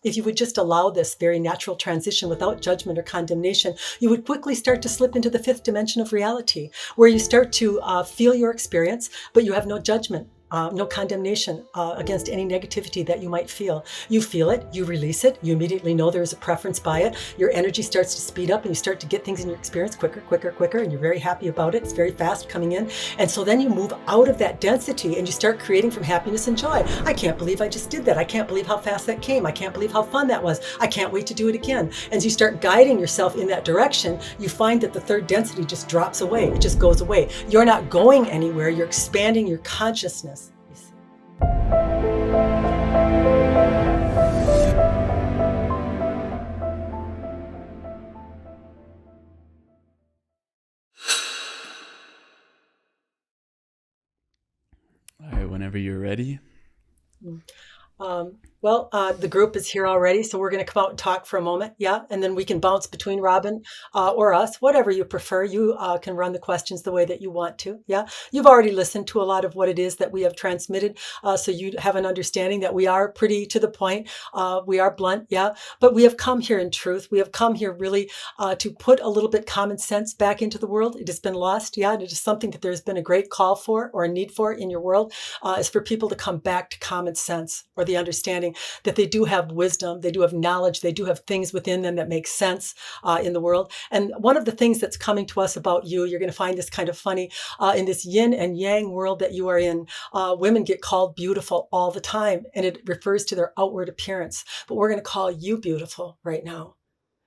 if you would just allow this very natural transition without judgment or condemnation, you would quickly start to slip into the fifth dimension of reality, where you start to feel your experience, but you have no judgment. No condemnation against any negativity that you might feel. You feel it, you release it, you immediately know there's a preference by it. Your energy starts to speed up and you start to get things in your experience quicker, and you're very happy about it. It's very fast coming in. And so then you move out of that density and you start creating from happiness and joy. I can't believe I just did that. I can't believe how fast that came. I can't believe how fun that was. I can't wait to do it again. As you start guiding yourself in that direction, you find that the third density just drops away. It just goes away. You're not going anywhere. You're expanding your consciousness. All right, whenever you're ready. The group is here already, so we're going to come out and talk for a moment. Yeah. And then we can bounce between Robin or us, whatever you prefer. You can run the questions the way that you want to. Yeah. You've already listened to a lot of what it is that we have transmitted. So you have an understanding that we are pretty to the point. We are blunt. Yeah. But we have come here in truth. We have come here really to put a little bit common sense back into the world. It has been lost. Yeah. It is something that there's been a great call for or a need for in your world is for people to come back to common sense or the understanding that they do have wisdom, they do have knowledge, they do have things within them that make sense in the world. And one of the things that's coming to us about you, you're going to find this kind of funny, in this yin and yang world that you are in, women get called beautiful all the time, and it refers to their outward appearance. But we're going to call you beautiful right now.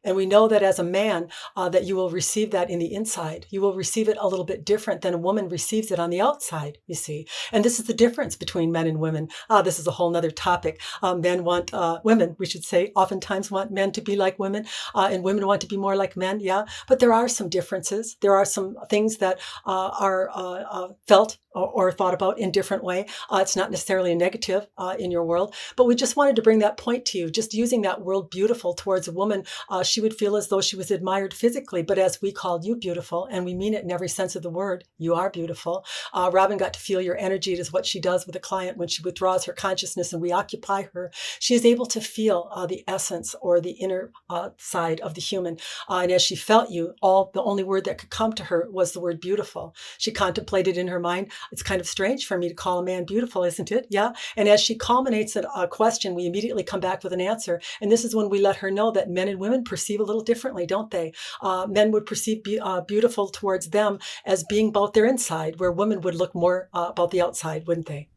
And we know that as a man, that you will receive that in the inside. You will receive it a little bit different than a woman receives it on the outside, you see. And this is the difference between men and women. This is a whole nother topic. Men want, women, we should say, oftentimes want men to be like women, and women want to be more like men, yeah. But there are some differences. There are some things that are felt or thought about in different way. It's not necessarily a negative in your world, but we just wanted to bring that point to you. Just using that word beautiful towards a woman, she would feel as though she was admired physically, but as we called you beautiful, and we mean it in every sense of the word, you are beautiful. Robin got to feel your energy. It is what she does with a client when she withdraws her consciousness and we occupy her. She is able to feel the essence or the inner side of the human. And as she felt you, the only word that could come to her was the word beautiful. She contemplated in her mind, it's kind of strange for me to call a man beautiful, isn't it? Yeah. And as she culminates a question, we immediately come back with an answer. And this is when we let her know that men and women perceive a little differently, don't they? Men would perceive beautiful towards them as being about their inside, where women would look more about the outside, wouldn't they?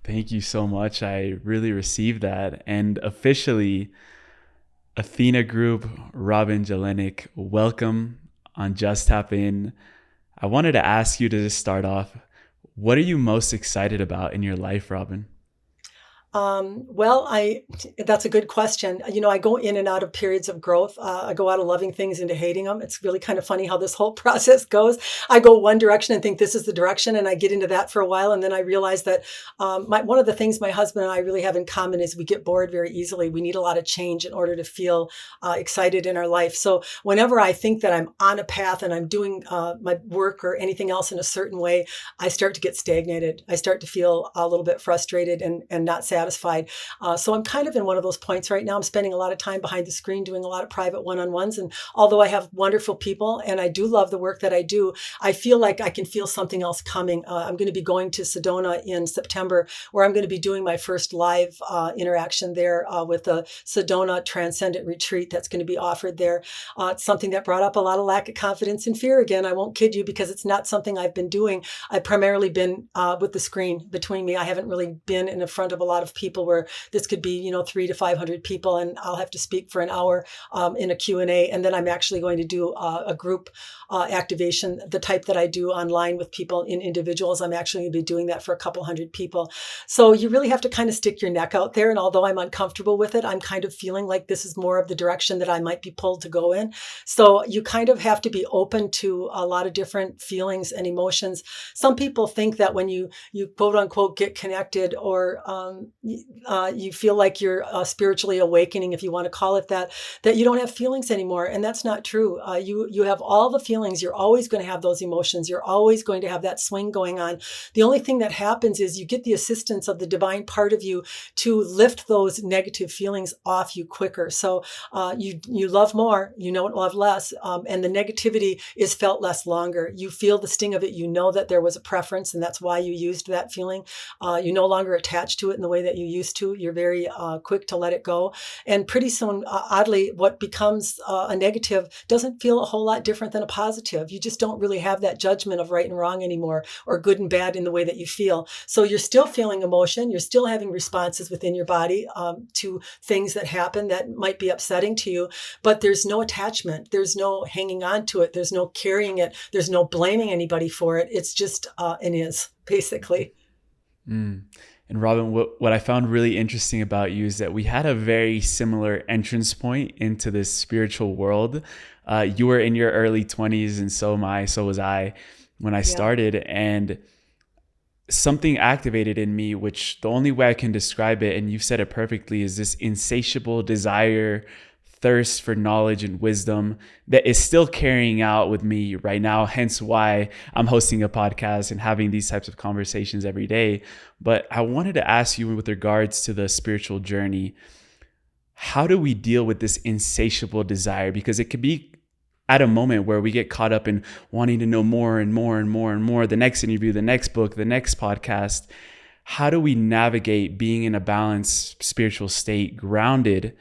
Thank you so much. I really received that. And officially, Athena Group, Robin Jelinek, welcome on Just Tap In. I wanted to ask you to just start off, what are you most excited about in your life, Robin? That's a good question. I go in and out of periods of growth. I go out of loving things into hating them. It's really kind of funny how this whole process goes. I go one direction and think this is the direction, and I get into that for a while. And then I realize that one of the things my husband and I really have in common is we get bored very easily. We need a lot of change in order to feel excited in our life. So whenever I think that I'm on a path and I'm doing my work or anything else in a certain way, I start to get stagnated. I start to feel a little bit frustrated and not satisfied. So I'm kind of in one of those points right now. I'm spending a lot of time behind the screen doing a lot of private one-on-ones. And although I have wonderful people and I do love the work that I do, I feel like I can feel something else coming. I'm going to be going to Sedona in September, where I'm going to be doing my first live interaction there with a Sedona Transcendent Retreat that's going to be offered there. It's something that brought up a lot of lack of confidence and fear again. I won't kid you, because it's not something I've been doing. I've primarily been with the screen between me. I haven't really been in front of a lot of people where this could be, 300 to 500 people, and I'll have to speak for an hour in a Q&A. And then I'm actually going to do a group activation, the type that I do online with people in individuals. I'm actually going to be doing that for a couple hundred people. So you really have to kind of stick your neck out there. And although I'm uncomfortable with it, I'm kind of feeling like this is more of the direction that I might be pulled to go in. So you kind of have to be open to a lot of different feelings and emotions. Some people think that when you quote unquote get connected or You feel like you're spiritually awakening, if you want to call it that, that you don't have feelings anymore. And that's not true. You have all the feelings. You're always going to have those emotions. You're always going to have that swing going on. The only thing that happens is you get the assistance of the divine part of you to lift those negative feelings off you quicker. So you love more, you don't love less, and the negativity is felt less longer. You feel the sting of it. You know that there was a preference, and that's why you used that feeling. You no longer attach to it in the way that you used to. You're very quick to let it go. And pretty soon, oddly, what becomes a negative doesn't feel a whole lot different than a positive. You just don't really have that judgment of right and wrong anymore, or good and bad in the way that you feel. So you're still feeling emotion. You're still having responses within your body to things that happen that might be upsetting to you, but there's no attachment. There's no hanging on to it. There's no carrying it. There's no blaming anybody for it. It's just an is, basically. Mm. And Robin, what I found really interesting about you is that we had a very similar entrance point into this spiritual world. You were in your early 20s, and so was I when I started. And something activated in me, which the only way I can describe it, and you've said it perfectly, is this insatiable desire, thirst for knowledge and wisdom that is still carrying out with me right now. Hence why I'm hosting a podcast and having these types of conversations every day. But I wanted to ask you, with regards to the spiritual journey, how do we deal with this insatiable desire? Because it could be at a moment where we get caught up in wanting to know more and more and more and more, the next interview, the next book, the next podcast. How do we navigate being in a balanced spiritual state, grounded,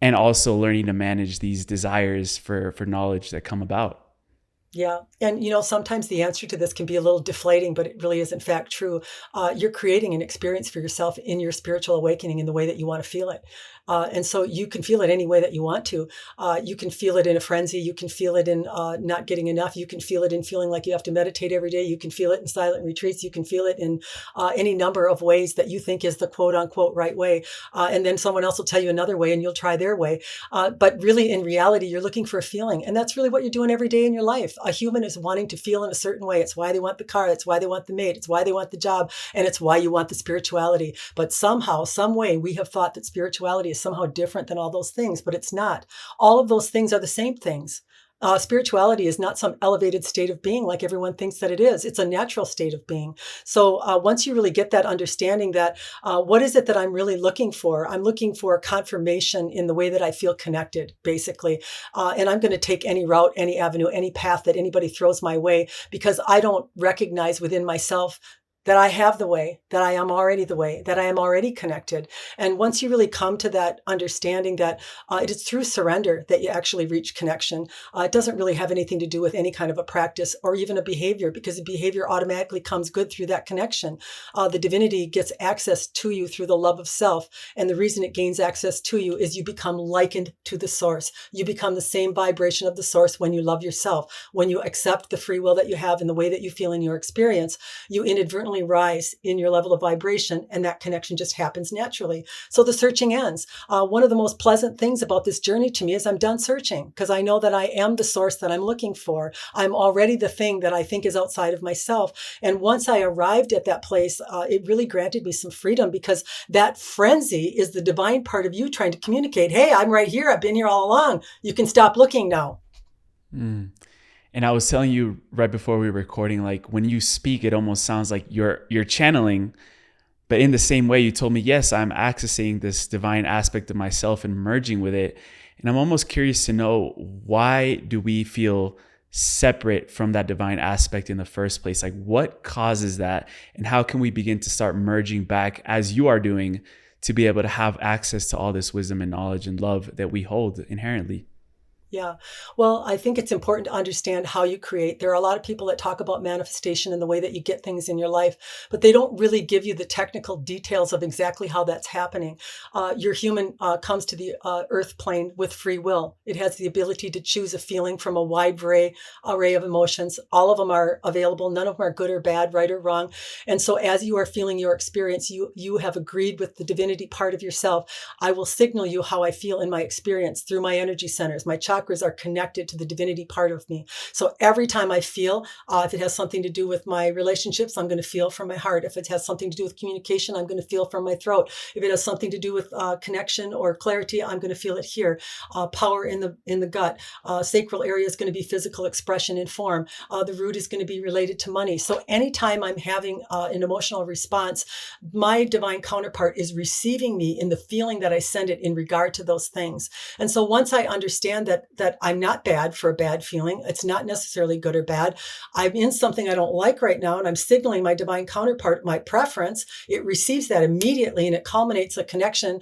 and also learning to manage these desires for knowledge that come about? Yeah. And, sometimes the answer to this can be a little deflating, but it really is in fact true. You're creating an experience for yourself in your spiritual awakening in the way that you want to feel it. And so you can feel it any way that you want to. You can feel it in a frenzy. You can feel it in not getting enough. You can feel it in feeling like you have to meditate every day. You can feel it in silent retreats. You can feel it in any number of ways that you think is the quote unquote right way. And then someone else will tell you another way and you'll try their way. But really, in reality, you're looking for a feeling. And that's really what you're doing every day in your life. A human is wanting to feel in a certain way. It's why they want the car. It's why they want the mate. It's why they want the job. And it's why you want the spirituality. But somehow, some way, we have thought that spirituality is somehow different than all those things, but it's not. All of those things are the same things. Spirituality is not some elevated state of being like everyone thinks that it is. It's a natural state of being. So once you really get that understanding that what is it that I'm really looking for? I'm looking for confirmation in the way that I feel connected, basically. And I'm going to take any route, any avenue, any path that anybody throws my way, because I don't recognize within myself that I have the way, that I am already the way, that I am already connected. And once you really come to that understanding that it is through surrender that you actually reach connection, it doesn't really have anything to do with any kind of a practice or even a behavior, because the behavior automatically comes good through that connection. The divinity gets access to you through the love of self. And the reason it gains access to you is you become likened to the source. You become the same vibration of the source when you love yourself. When you accept the free will that you have in the way that you feel in your experience, you inadvertently rise in your level of vibration, and that connection just happens naturally. So the searching ends. One of the most pleasant things about this journey to me is I'm done searching, because I know that I am the source that I'm looking for. I'm already the thing that I think is outside of myself. And once I arrived at that place, it really granted me some freedom, because that frenzy is the divine part of you trying to communicate, hey, I'm right here. I've been here all along. You can stop looking now. Mm. And I was telling you right before we were recording, like when you speak, it almost sounds like you're channeling, but in the same way you told me, yes, I'm accessing this divine aspect of myself and merging with it. And I'm almost curious to know, why do we feel separate from that divine aspect in the first place? Like, what causes that? And how can we begin to start merging back, as you are doing, to be able to have access to all this wisdom and knowledge and love that we hold inherently? Yeah. Well, I think it's important to understand how you create. There are a lot of people that talk about manifestation and the way that you get things in your life, but they don't really give you the technical details of exactly how that's happening. Your human comes to the earth plane with free will. It has the ability to choose a feeling from a wide array of emotions. All of them are available. None of them are good or bad, right or wrong. And so as you are feeling your experience, you have agreed with the divinity part of yourself. I will signal you how I feel in my experience through my energy centers, my chakras, chakras are connected to the divinity part of me. So every time I feel, if it has something to do with my relationships, I'm going to feel from my heart. If it has something to do with communication, I'm going to feel from my throat. If it has something to do with connection or clarity, I'm going to feel it here. Power in the gut. Sacral area is going to be physical expression in form. The root is going to be related to money. So anytime I'm having an emotional response, my divine counterpart is receiving me in the feeling that I send it in regard to those things. And so once I understand that I'm not bad for a bad feeling, it's not necessarily good or bad. I'm in something I don't like right now, and I'm signaling my divine counterpart my preference. It receives that immediately, and it culminates a connection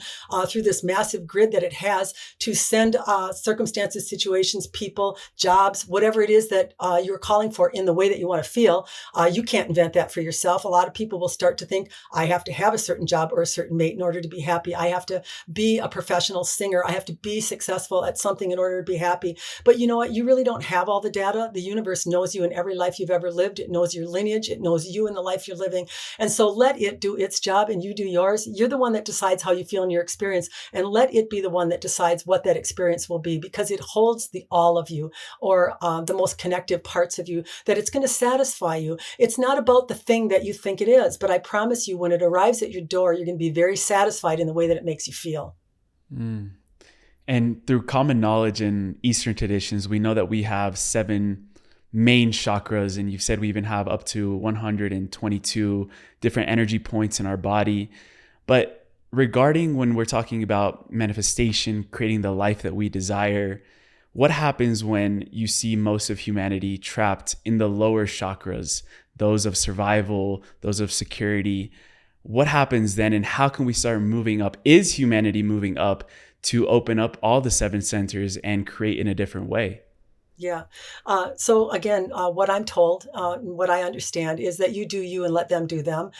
through this massive grid that it has to send circumstances, situations, people, jobs, whatever it is that you're calling for in the way that you want to feel. You can't invent that for yourself. A lot of people will start to think, I have to have a certain job or a certain mate in order to be happy. I have to be a professional singer. I have to be successful at something in order to be happy. But you know what? You really don't have all the data. The universe knows you in every life you've ever lived. It knows your lineage. It knows you in the life you're living. And so let it do its job and you do yours. You're the one that decides how you feel in your experience, and let it be the one that decides what that experience will be, because it holds the all of you, or the most connective parts of you, that it's going to satisfy you. It's not about the thing that you think it is, but I promise you, when it arrives at your door, you're going to be very satisfied in the way that it makes you feel. Mm. And through common knowledge in Eastern traditions, we know that we have 7 main chakras, and you've said we even have up to 122 different energy points in our body. But regarding when we're talking about manifestation, creating the life that we desire, what happens when you see most of humanity trapped in the lower chakras, those of survival, those of security? What happens then, and how can we start moving up? Is humanity moving up to open up all the 7 centers and create in a different way? Yeah. So again, what I'm told, what I understand is that you do you and let them do them.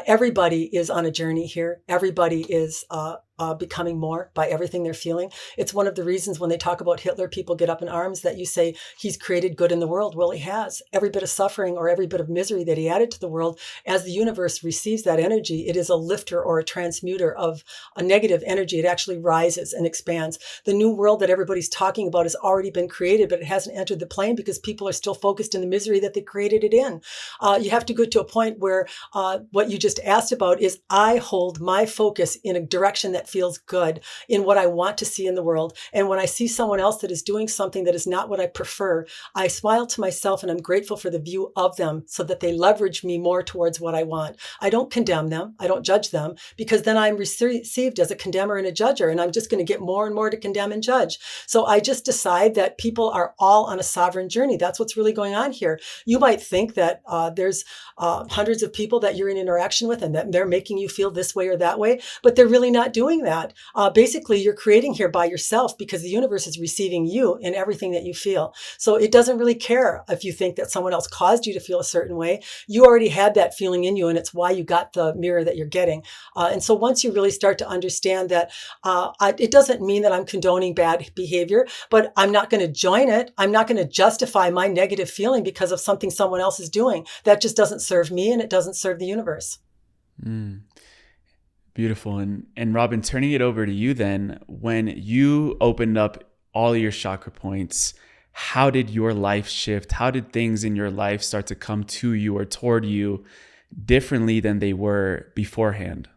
Everybody is on a journey here. Everybody is becoming more by everything they're feeling. It's one of the reasons when they talk about Hitler, people get up in arms, that you say he's created good in the world. Well, he has. Every bit of suffering or every bit of misery that he added to the world, as the universe receives that energy, it is a lifter or a transmuter of a negative energy. It actually rises and expands. The new world that everybody's talking about has already been created, but it hasn't entered the plane because people are still focused in the misery that they created it in. You have to go to a point where what you just asked about is, I hold my focus in a direction that feels good, in what I want to see in the world. And when I see someone else that is doing something that is not what I prefer, I smile to myself and I'm grateful for the view of them, so that they leverage me more towards what I want. I don't condemn them. I don't judge them, because then I'm received as a condemner and a judger, and I'm just going to get more and more to condemn and judge. So I just decide that people are all on a sovereign journey. That's what's really going on here. You might think that there's hundreds of people that you're in interaction with and that they're making you feel this way or that way, but they're really not doing that. Basically, you're creating here by yourself, because the universe is receiving you in everything that you feel. So it doesn't really care if you think that someone else caused you to feel a certain way. You already had that feeling in you, and it's why you got the mirror that you're getting. And so once you really start to understand that, it doesn't mean that I'm condoning bad behavior, but I'm not going to join it. I'm not going to justify my negative feeling because of something someone else is doing. That just doesn't serve me, and it doesn't serve the universe. Mm. Beautiful. And Robin, turning it over to you then, when you opened up all your chakra points, how did your life shift? How did things in your life start to come to you or toward you differently than they were beforehand?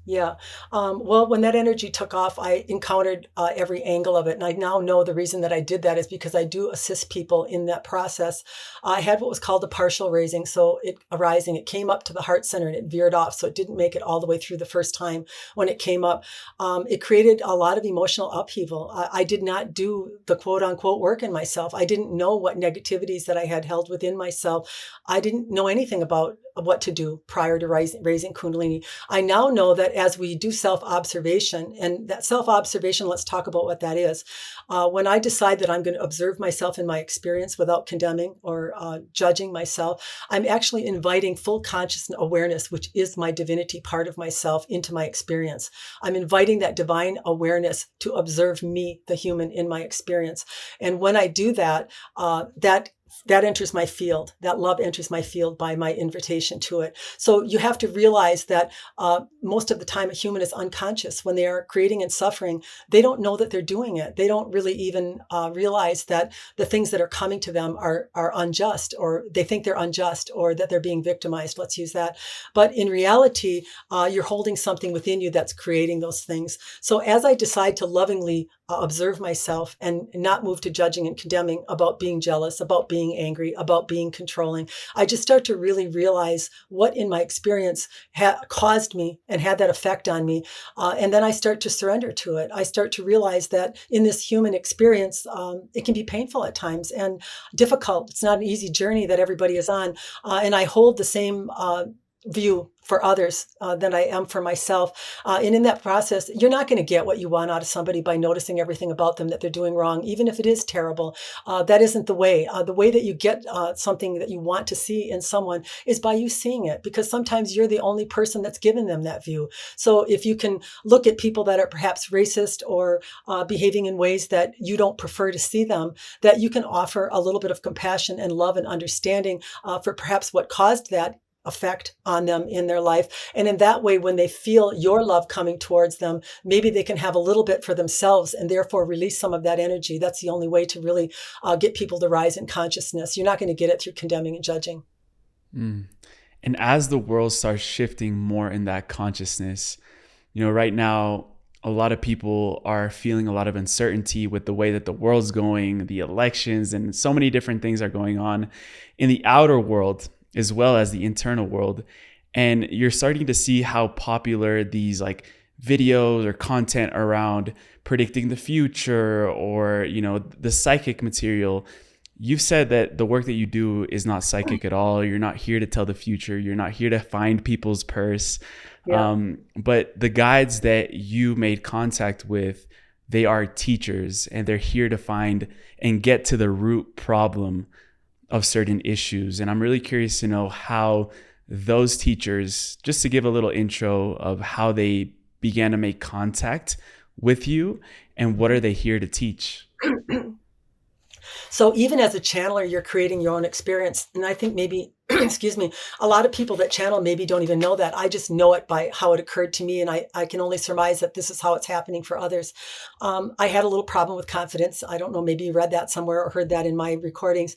Yeah. Well, when that energy took off, I encountered every angle of it. And I now know the reason that I did that is because I do assist people in that process. I had what was called a partial raising. So it came up to the heart center and it veered off. So it didn't make it all the way through the first time when it came up. It created a lot of emotional upheaval. I did not do the quote unquote work in myself. I didn't know what negativities that I had held within myself. I didn't know anything about what to do prior to raising Kundalini. I now know that as we do self-observation, and that self-observation, let's talk about what that is. When I decide that I'm going to observe myself in my experience without condemning or judging myself, I'm actually inviting full conscious awareness, which is my divinity part of myself, into my experience. I'm inviting that divine awareness to observe me, the human, in my experience. And when I do that, that that enters my field. That love enters my field by my invitation to it. So you have to realize that most of the time a human is unconscious when they are creating and suffering. They don't know that they're doing it. They don't really even realize that the things that are coming to them are unjust, or they think they're unjust, or that they're being victimized. Let's use that. But in reality, you're holding something within you that's creating those things. So as I decide to lovingly observe myself and not move to judging and condemning about being jealous, about being angry, about being controlling, I just start to really realize what in my experience caused me and had that effect on me. And then I start to surrender to it. I start to realize that in this human experience, it can be painful at times and difficult. It's not an easy journey that everybody is on. And I hold the same view for others than I am for myself. And in that process, you're not going to get what you want out of somebody by noticing everything about them that they're doing wrong, even if it is terrible. That isn't the way. The way that you get something that you want to see in someone is by you seeing it, because sometimes you're the only person that's given them that view. So if you can look at people that are perhaps racist or behaving in ways that you don't prefer to see them, that you can offer a little bit of compassion and love and understanding for perhaps what caused that effect on them in their life. And in that way, when they feel your love coming towards them, maybe they can have a little bit for themselves and therefore release some of that energy. That's the only way to really get people to rise in consciousness. You're not going to get it through condemning and judging. Mm. And as the world starts shifting more in that consciousness, right now, a lot of people are feeling a lot of uncertainty with the way that the world's going, the elections, and so many different things are going on in the outer world as well as the internal world. And you're starting to see how popular these like videos or content around predicting the future or, the psychic material. You've said that the work that you do is not psychic at all. You're not here to tell the future. You're not here to find people's purse. Yeah. But the guides that you made contact with, they are teachers, and they're here to find and get to the root problem of certain issues. And I'm really curious to know how those teachers, just to give a little intro of how they began to make contact with you and what are they here to teach? So even as a channeler, you're creating your own experience. And I think maybe, excuse me, a lot of people that channel maybe don't even know that. I just know it by how it occurred to me. And I can only surmise that this is how it's happening for others. I had a little problem with confidence. I don't know, maybe you read that somewhere or heard that in my recordings.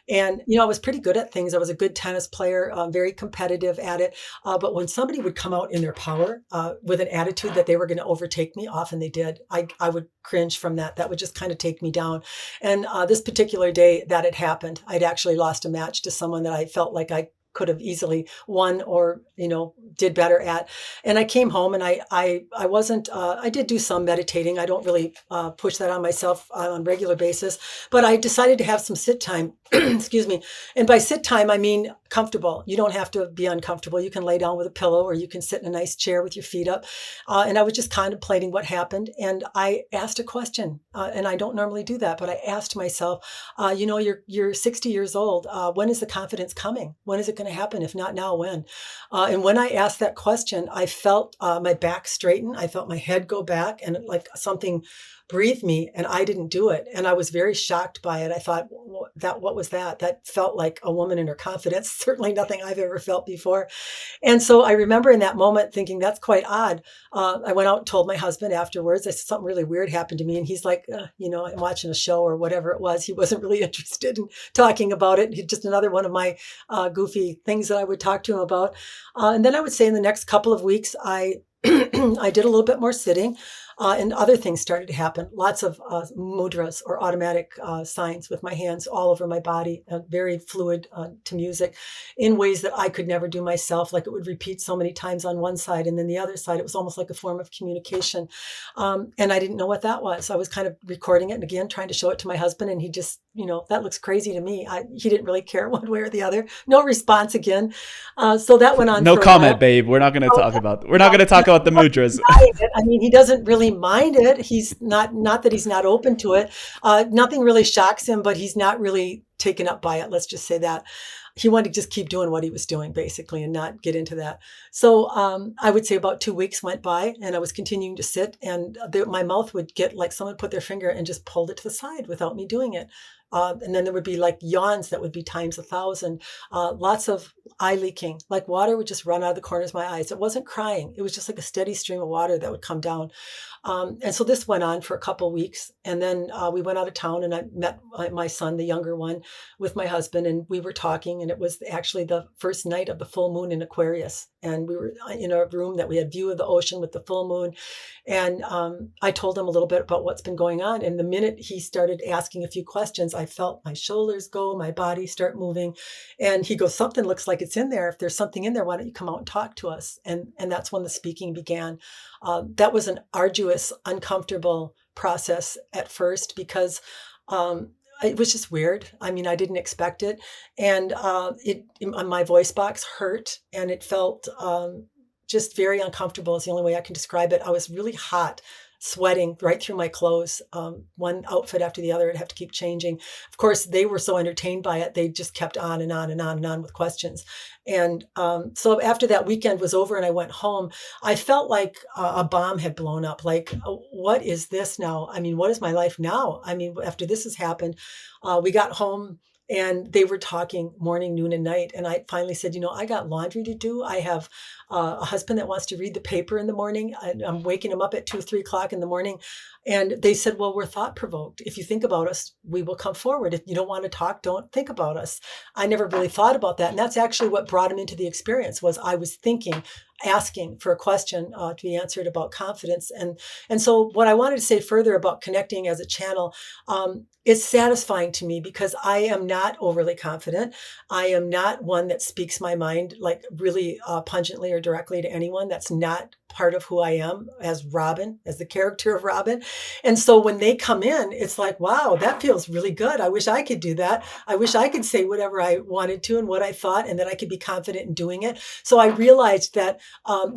And, I was pretty good at things. I was a good tennis player, very competitive at it. But when somebody would come out in their power with an attitude that they were going to overtake me, often they did, I would cringe from that. That would just kind of take me down. And this particular day that it happened, I'd actually lost a match to someone that I felt like I could have easily won or, did better at. And I came home and I wasn't, I did do some meditating. I don't really push that on myself on a regular basis, but I decided to have some sit time, excuse me. And by sit time, I mean comfortable. You don't have to be uncomfortable. You can lay down with a pillow or you can sit in a nice chair with your feet up. And I was just contemplating what happened. And I asked a question, and I don't normally do that, but I asked myself, you're 60 years old. When is the confidence coming? When is it going to happen? If not now, when? And when I asked that question, I felt my back straighten. I felt my head go back and like something breathed me, and I didn't do it. And I was very shocked by it. I thought, what was that? That felt like a woman in her confidence. Certainly nothing I've ever felt before. And so I remember in that moment thinking, that's quite odd. I went out and told my husband afterwards. I said, something really weird happened to me. And he's like, I'm watching a show or whatever it was. He wasn't really interested in talking about it. Just another one of my goofy things that I would talk to him about. And then I would say in the next couple of weeks, I I did a little bit more sitting. And other things started to happen. Lots of mudras or automatic signs with my hands all over my body, very fluid to music in ways that I could never do myself. Like it would repeat so many times on one side and then the other side. It was almost like a form of communication. And I didn't know what that was. I was kind of recording it and again, trying to show it to my husband. And he just, that looks crazy to me. He didn't really care one way or the other. No response again. So that went on. No comment, babe. We're not going to talk about the mudras. I mean, he doesn't really mind it. He's not that he's not open to it. Nothing really shocks him, but he's not really taken up by it. Let's just say that. He wanted to just keep doing what he was doing, basically, and not get into that. So I would say about 2 weeks went by, and I was continuing to sit, and my mouth would get like someone put their finger and just pulled it to the side without me doing it. And then there would be like yawns that would be times 1,000. Lots of eye leaking, like water would just run out of the corners of my eyes. It wasn't crying. It was just like a steady stream of water that would come down. And so this went on for a couple of weeks. And then we went out of town and I met my son, the younger one, with my husband. And we were talking. And it was actually the first night of the full moon in Aquarius. And we were in a room that we had view of the ocean with the full moon. And I told him a little bit about what's been going on. And the minute he started asking a few questions, I felt my shoulders go, my body start moving. And he goes, something looks like it's in there. If there's something in there, why don't you come out and talk to us? And that's when the speaking began. That was an arduous, uncomfortable process at first because it was just weird. I mean, I didn't expect it. And my voice box hurt and it felt just very uncomfortable is the only way I can describe it. I was really hot, sweating right through my clothes, one outfit after the other. I'd have to keep changing. Of course, they were so entertained by it. They just kept on and on and on and on with questions. And so after that weekend was over and I went home, I felt like a bomb had blown up. Like, what is this now? I mean, what is my life now? I mean, after this has happened, we got home and they were talking morning, noon, and night. And I finally said, I got laundry to do. I have a husband that wants to read the paper in the morning. I'm waking him up at 2, 3 o'clock in the morning. And they said, well, we're thought provoked. If you think about us, we will come forward. If you don't want to talk, don't think about us. I never really thought about that. And that's actually what brought him into the experience was I was thinking, asking for a question to be answered about confidence. And so what I wanted to say further about connecting as a channel, it's satisfying to me because I am not overly confident. I am not one that speaks my mind like really pungently or directly to anyone. That's not part of who I am as Robin, as the character of Robin. And so when they come in, it's like, wow, that feels really good. I wish I could do that. I wish I could say whatever I wanted to and what I thought, and that I could be confident in doing it. So I realized that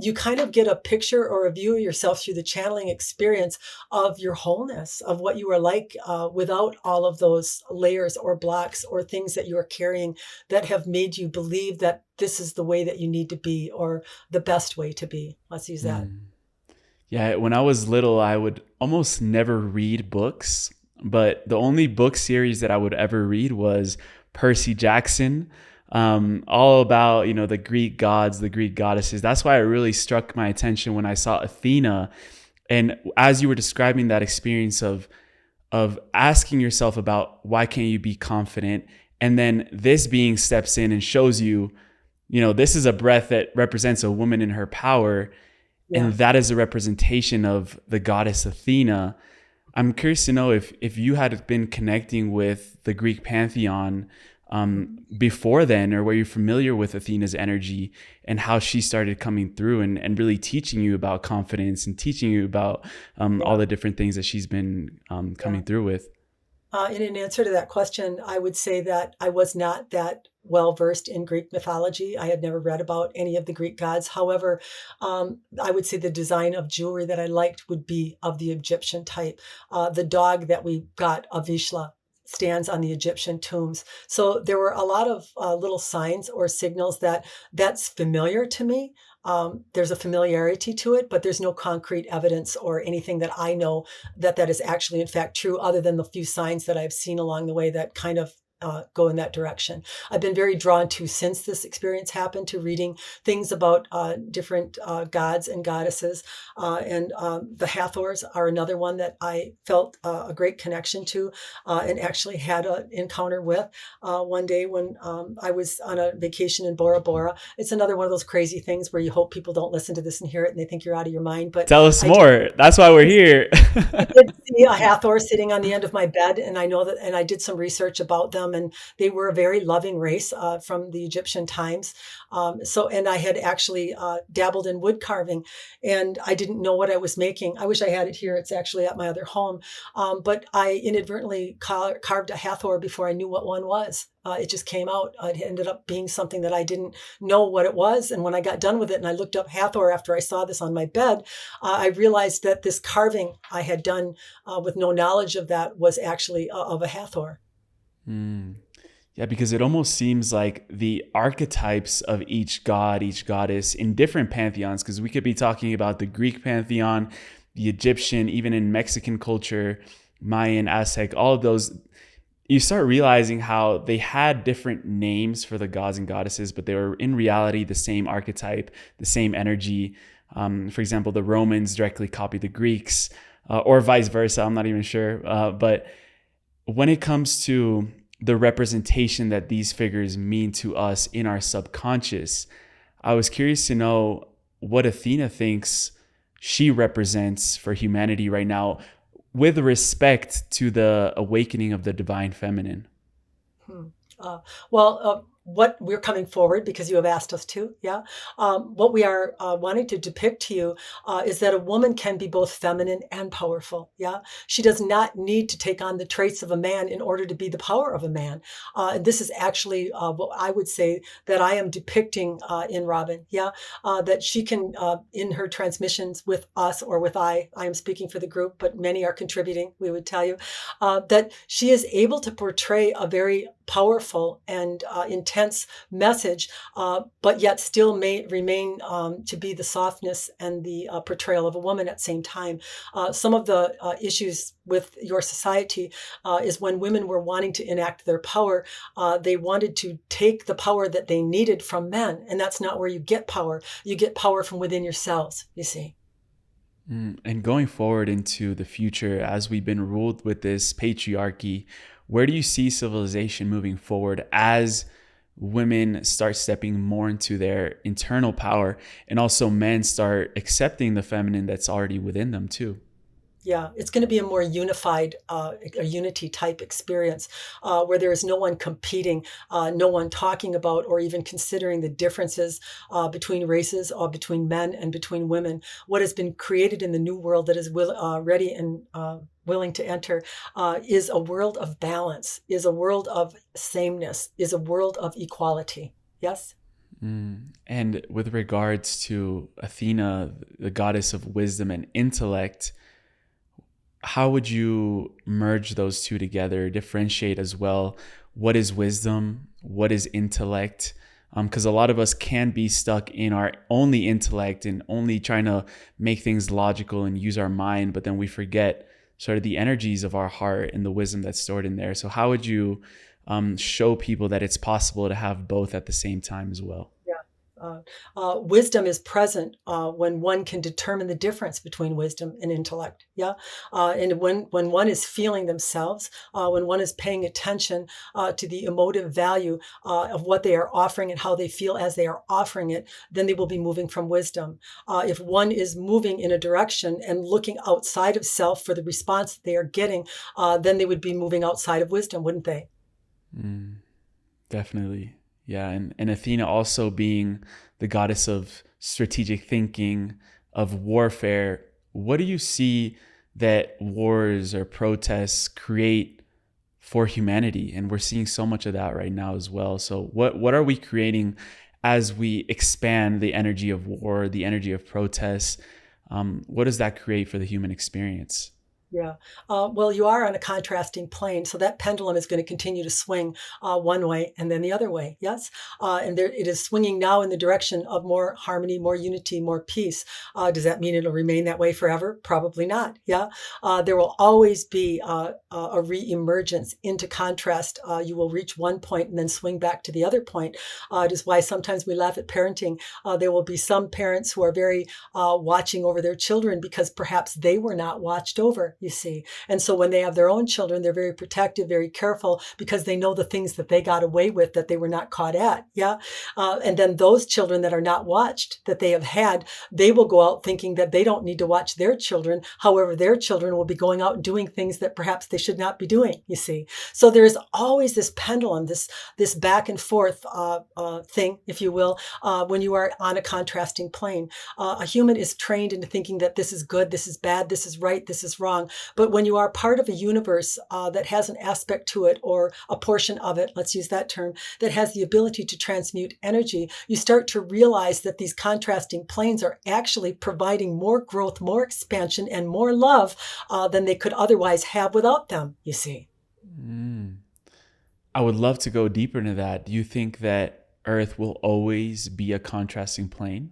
you kind of get a picture or a view of yourself through the channeling experience of your wholeness, of what you are like without all of those layers or blocks or things that you are carrying that have made you believe that this is the way that you need to be or the best way to be. Let's use that. Yeah, when I was little, I would almost never read books, but the only book series that I would ever read was Percy Jackson, all about, the Greek gods, the Greek goddesses. That's why it really struck my attention when I saw Athena. And as you were describing that experience of asking yourself about why can't you be confident, and then this being steps in and shows you, this is a breath that represents a woman in her power. Yeah. And that is a representation of the goddess Athena. I'm curious to know if you had been connecting with the Greek pantheon before then, or were you familiar with Athena's energy and how she started coming through and really teaching you about confidence and teaching you about all the different things that she's been coming through with? In an answer to that question, I would say that I was not that well versed in Greek mythology. I had never read about any of the Greek gods. However, I would say the design of jewelry that I liked would be of the Egyptian type. The dog that we got, Avishla, stands on the Egyptian tombs. So there were a lot of little signs or signals that's familiar to me. There's a familiarity to it, but there's no concrete evidence or anything that I know that is actually in fact true, other than the few signs that I've seen along the way that kind of go in that direction. I've been very drawn to, since this experience happened, to reading things about different gods and goddesses. And the Hathors are another one that I felt a great connection to and actually had an encounter with one day when I was on a vacation in Bora Bora. It's another one of those crazy things where you hope people don't listen to this and hear it and they think you're out of your mind. But tell us more. That's why we're here. I did see a Hathor sitting on the end of my bed, and I know that, and I did some research about them. And they were a very loving race from the Egyptian times. And I had actually dabbled in wood carving, and I didn't know what I was making. I wish I had it here. It's actually at my other home. But I inadvertently carved a Hathor before I knew what one was. It just came out. It ended up being something that I didn't know what it was. And when I got done with it and I looked up Hathor after I saw this on my bed, I realized that this carving I had done with no knowledge of that was actually of a Hathor. Yeah, because it almost seems like the archetypes of each god, each goddess in different pantheons, because we could be talking about the Greek pantheon, the Egyptian, even in Mexican culture, Mayan, Aztec, all of those. you start realizing how they had different names for the gods and goddesses, but they were in reality the same archetype, the same energy. For example, the Romans directly copied the Greeks, or vice versa. I'm not even sure. But when it comes to the representation that these figures mean to us in our subconscious, I was curious to know what Athena thinks she represents for humanity right now, with respect to the awakening of the divine feminine. Hmm. Uh, what we're coming forward because you have asked us to, yeah. What we are wanting to depict to you is that a woman can be both feminine and powerful, yeah. She does not need to take on the traits of a man in order to be the power of a man. And this is actually what I would say that I am depicting in Robin, yeah. That she can, in her transmissions with us or with I am speaking for the group, but many are contributing, we would tell you, that she is able to portray a very powerful and intense message, but yet still may remain to be the softness and the portrayal of a woman at the same time. Some of the issues with your society is when women were wanting to enact their power, they wanted to take the power that they needed from men, and that's not where you get power. You get power from within yourselves, you see. And going forward into the future, as we've been ruled with this patriarchy, where do you see civilization moving forward as women start stepping more into their internal power, and also men start accepting the feminine that's already within them too? Yeah, it's going to be a more unified, a unity type experience where there is no one competing, no one talking about or even considering the differences between races or between men and between women. What has been created in the new world that is ready and willing to enter is a world of balance, is a world of sameness, is a world of equality. Yes? And with regards to Athena, the goddess of wisdom and intellect, how would you merge those two together, differentiate as well? What is wisdom? What is intellect? Because a lot of us can be stuck in our only intellect and only trying to make things logical and use our mind, but then we forget sort of the energies of our heart and the wisdom that's stored in there. So how would you show people that it's possible to have both at the same time as well? Yeah. Wisdom is present when one can determine the difference between wisdom and intellect. Yeah, and when one is feeling themselves, when one is paying attention to the emotive value of what they are offering and how they feel as they are offering it, then they will be moving from wisdom. If one is moving in a direction and looking outside of self for the response that they are getting, then they would be moving outside of wisdom, wouldn't they? Mm, definitely. Yeah. And Athena also being the goddess of strategic thinking, of warfare. What do you see that wars or protests create for humanity? And we're seeing so much of that right now as well. So what are we creating as we expand the energy of war, the energy of protests? What does that create for the human experience? Yeah. Well, you are on a contrasting plane, so that pendulum is going to continue to swing one way and then the other way. Yes. And there, it is swinging now in the direction of more harmony, more unity, more peace. Does that mean it'll remain that way forever? Probably not. Yeah. There will always be a re-emergence into contrast. You will reach one point and then swing back to the other point. It is why sometimes we laugh at parenting. There will be some parents who are very watching over their children because perhaps they were not watched over, you see. And so when they have their own children, they're very protective, very careful because they know the things that they got away with that they were not caught at. Yeah. And then those children that are not watched, that they have had, they will go out thinking that they don't need to watch their children. However, their children will be going out and doing things that perhaps they should not be doing, you see. So there is always this pendulum, this back and forth thing, if you will, when you are on a contrasting plane. A human is trained into thinking that this is good, this is bad, this is right, this is wrong. But when you are part of a universe that has an aspect to it, or a portion of it, let's use that term, that has the ability to transmute energy, you start to realize that these contrasting planes are actually providing more growth, more expansion, and more love than they could otherwise have without them, you see. Mm. I would love to go deeper into that. Do you think that Earth will always be a contrasting plane?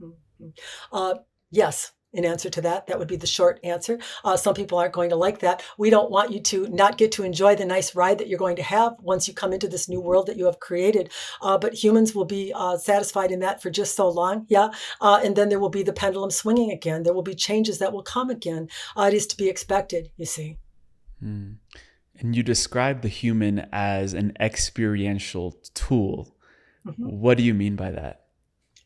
Mhm. Yes. in answer to that. That would be the short answer. Some people aren't going to like that. We don't want you to not get to enjoy the nice ride that you're going to have once you come into this new world that you have created. But humans will be satisfied in that for just so long. Yeah. And then there will be the pendulum swinging again. There will be changes that will come again. It is to be expected, you see. Mm. And you describe the human as an experiential tool. Mm-hmm. What do you mean by that?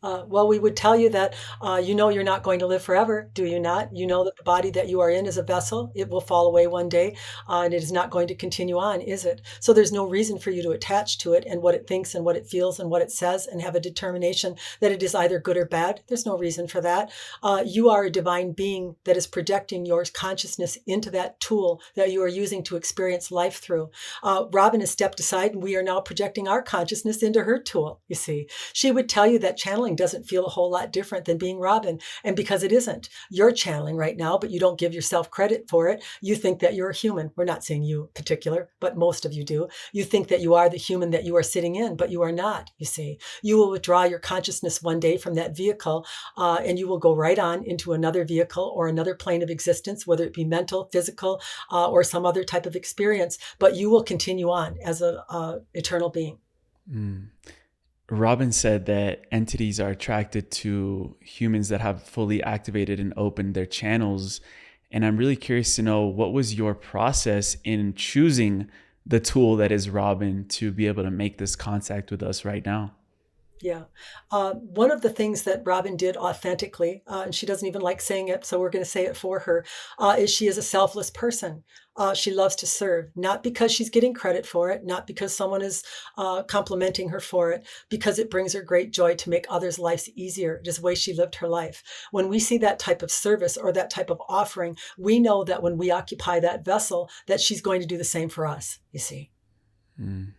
Well, we would tell you that you know you're not going to live forever, do you not? You know that the body that you are in is a vessel. It will fall away one day, and it is not going to continue on, is it? So there's no reason for you to attach to it and what it thinks and what it feels and what it says and have a determination that it is either good or bad. There's no reason for that. You are a divine being that is projecting your consciousness into that tool that you are using to experience life through. Robin has stepped aside, and we are now projecting our consciousness into her tool, you see. She would tell you that channeling doesn't feel a whole lot different than being Robin. And because it isn't, you're channeling right now, but you don't give yourself credit for it. You think that you're a human. We're not saying you in particular, but most of you do. You think that you are the human that you are sitting in, but you are not, you see. You will withdraw your consciousness one day from that vehicle, and you will go right on into another vehicle or another plane of existence, whether it be mental, physical, or some other type of experience, but you will continue on as a eternal being. Mm. Robin said that entities are attracted to humans that have fully activated and opened their channels. And I'm really curious to know, what was your process in choosing the tool that is Robin to be able to make this contact with us right now? Yeah. One of the things that Robin did authentically, and she doesn't even like saying it, so we're going to say it for her, is she is a selfless person. She loves to serve, not because she's getting credit for it, not because someone is complimenting her for it, because it brings her great joy to make others' lives easier. It is the way she lived her life. When we see that type of service or that type of offering, we know that when we occupy that vessel, that she's going to do the same for us, you see. Mm.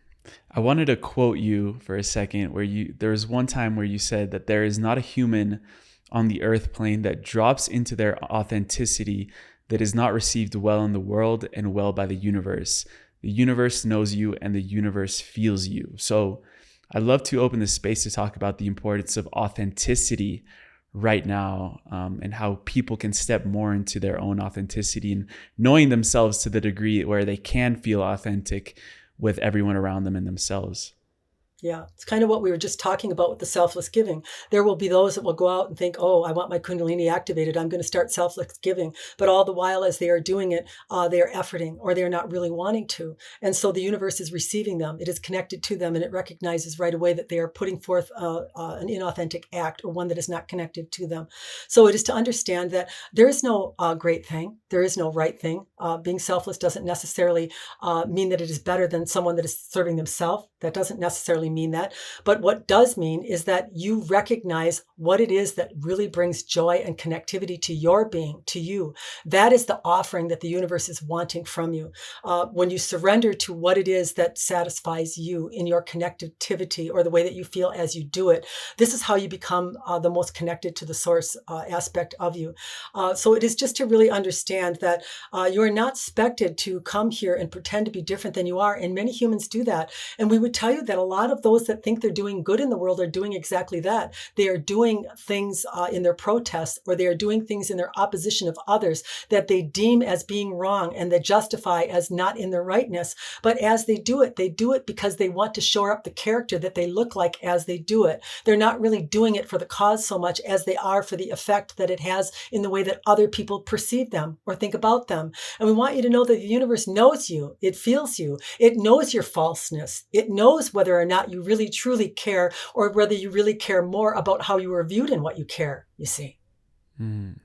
I wanted to quote you for a second there was one time where you said that there is not a human on the earth plane that drops into their authenticity that is not received well in the world and well by the universe. The universe knows you and the universe feels you. So I'd love to open this space to talk about the importance of authenticity right now, and how people can step more into their own authenticity and knowing themselves to the degree where they can feel authentic with everyone around them and themselves. Yeah, it's kind of what we were just talking about with the selfless giving. There will be those that will go out and think, oh, I want my Kundalini activated. I'm going to start selfless giving. But all the while as they are doing it, they are efforting, or they are not really wanting to. And so the universe is receiving them. It is connected to them, and it recognizes right away that they are putting forth an inauthentic act, or one that is not connected to them. So it is to understand that there is no great thing. There is no right thing. Being selfless doesn't necessarily mean that it is better than someone that is serving themselves. That doesn't necessarily mean that. But what does mean is that you recognize what it is that really brings joy and connectivity to your being, to you. That is the offering that the universe is wanting from you. When you surrender to what it is that satisfies you in your connectivity, or the way that you feel as you do it, this is how you become the most connected to the source aspect of you. So it is just to really understand that you are not expected to come here and pretend to be different than you are. And many humans do that. And we would tell you that a lot of those that think they're doing good in the world are doing exactly that. They are doing things in their protest, or they are doing things in their opposition of others that they deem as being wrong and they justify as not in their rightness. But as they do it because they want to shore up the character that they look like as they do it. They're not really doing it for the cause so much as they are for the effect that it has in the way that other people perceive them or think about them. And we want you to know that the universe knows you. It feels you. It knows your falseness. It knows whether or not you really truly care, or whether you really care more about how you are viewed and what you care, you see. Mm.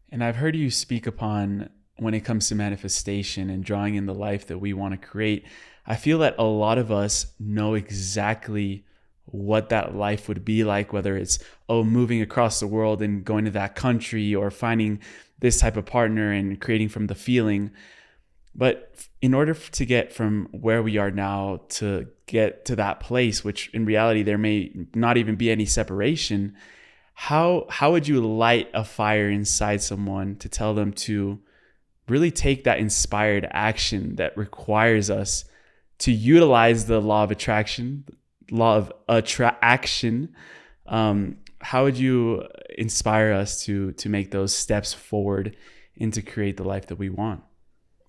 And I've heard you speak upon, when it comes to manifestation and drawing in the life that we want to create, I feel that a lot of us know exactly what that life would be like, whether it's, moving across the world and going to that country, or finding this type of partner and creating from the feeling. But in order to get from where we are now to get to that place, which in reality there may not even be any separation, how would you light a fire inside someone to tell them to really take that inspired action that requires us to utilize the law of attraction, action? How would you inspire us to make those steps forward and to create the life that we want.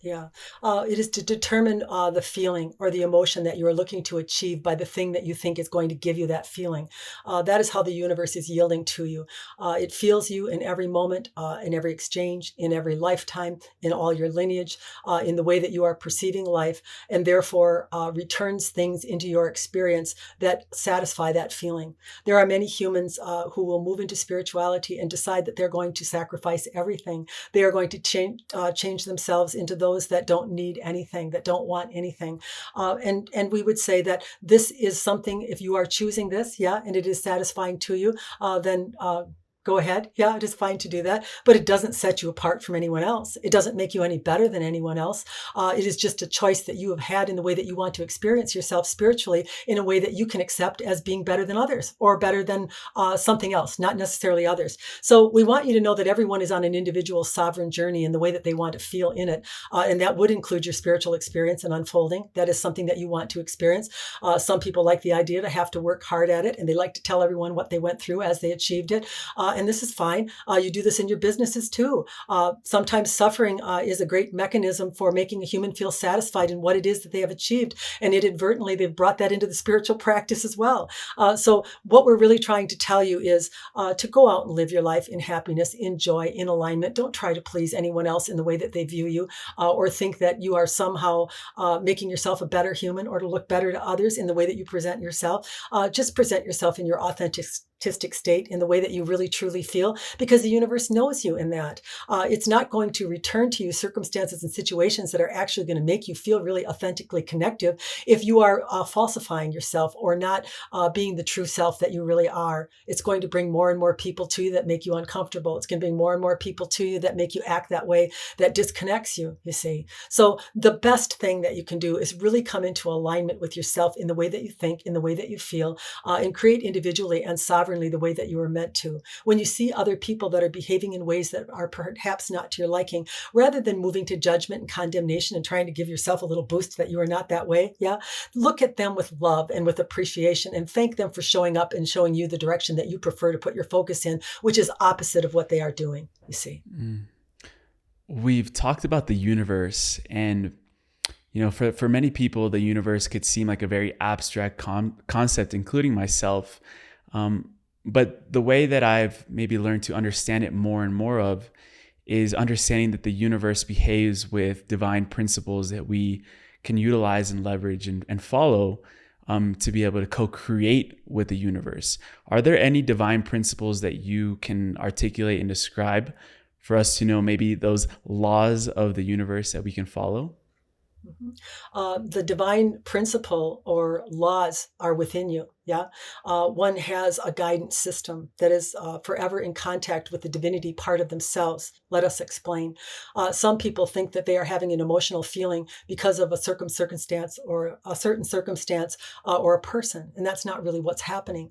Yeah. It is to determine the feeling or the emotion that you are looking to achieve by the thing that you think is going to give you that feeling. That is how the universe is yielding to you. It feels you in every moment, in every exchange, in every lifetime, in all your lineage, in the way that you are perceiving life, and therefore returns things into your experience that satisfy that feeling. There are many humans who will move into spirituality and decide that they're going to sacrifice everything. They are going to change themselves into those that don't need anything, that don't want anything. And we would say that this is something, if you are choosing this, yeah, and it is satisfying to you, then go ahead. Yeah, it is fine to do that, but it doesn't set you apart from anyone else. It doesn't make you any better than anyone else. It is just a choice that you have had in the way that you want to experience yourself spiritually in a way that you can accept as being better than others or better than something else, not necessarily others. So we want you to know that everyone is on an individual sovereign journey in the way that they want to feel in it. And that would include your spiritual experience and unfolding. That is something that you want to experience. Some people like the idea to have to work hard at it, and they like to tell everyone what they went through as they achieved it. And this is fine. You do this in your businesses too. Sometimes suffering is a great mechanism for making a human feel satisfied in what it is that they have achieved. And inadvertently, they've brought that into the spiritual practice as well. So what we're really trying to tell you is to go out and live your life in happiness, in joy, in alignment. Don't try to please anyone else in the way that they view you or think that you are somehow making yourself a better human or to look better to others in the way that you present yourself. Just present yourself in your authentic state in the way that you really truly feel, because the universe knows you in that. It's not going to return to you circumstances and situations that are actually going to make you feel really authentically connective if you are falsifying yourself or not being the true self that you really are. It's going to bring more and more people to you that make you uncomfortable. It's going to bring more and more people to you that make you act that way, that disconnects you, you see. So the best thing that you can do is really come into alignment with yourself in the way that you think, in the way that you feel, and create individually and sovereignly the way that you were meant to. When you see other people that are behaving in ways that are perhaps not to your liking, rather than moving to judgment and condemnation and trying to give yourself a little boost that you are not that way, yeah, look at them with love and with appreciation and thank them for showing up and showing you the direction that you prefer to put your focus in, which is opposite of what they are doing, you see. We've talked about the universe, and for many people, the universe could seem like a very abstract concept, including myself. But the way that I've maybe learned to understand it more and more of is understanding that the universe behaves with divine principles that we can utilize and leverage and follow to be able to co-create with the universe. Are there any divine principles that you can articulate and describe for us to know maybe those laws of the universe that we can follow? The divine principle or laws are within you. Yeah. One has a guidance system that is forever in contact with the divinity part of themselves. Let us explain. Some people think that they are having an emotional feeling because of a circumstance or a certain circumstance or a person. And that's not really what's happening.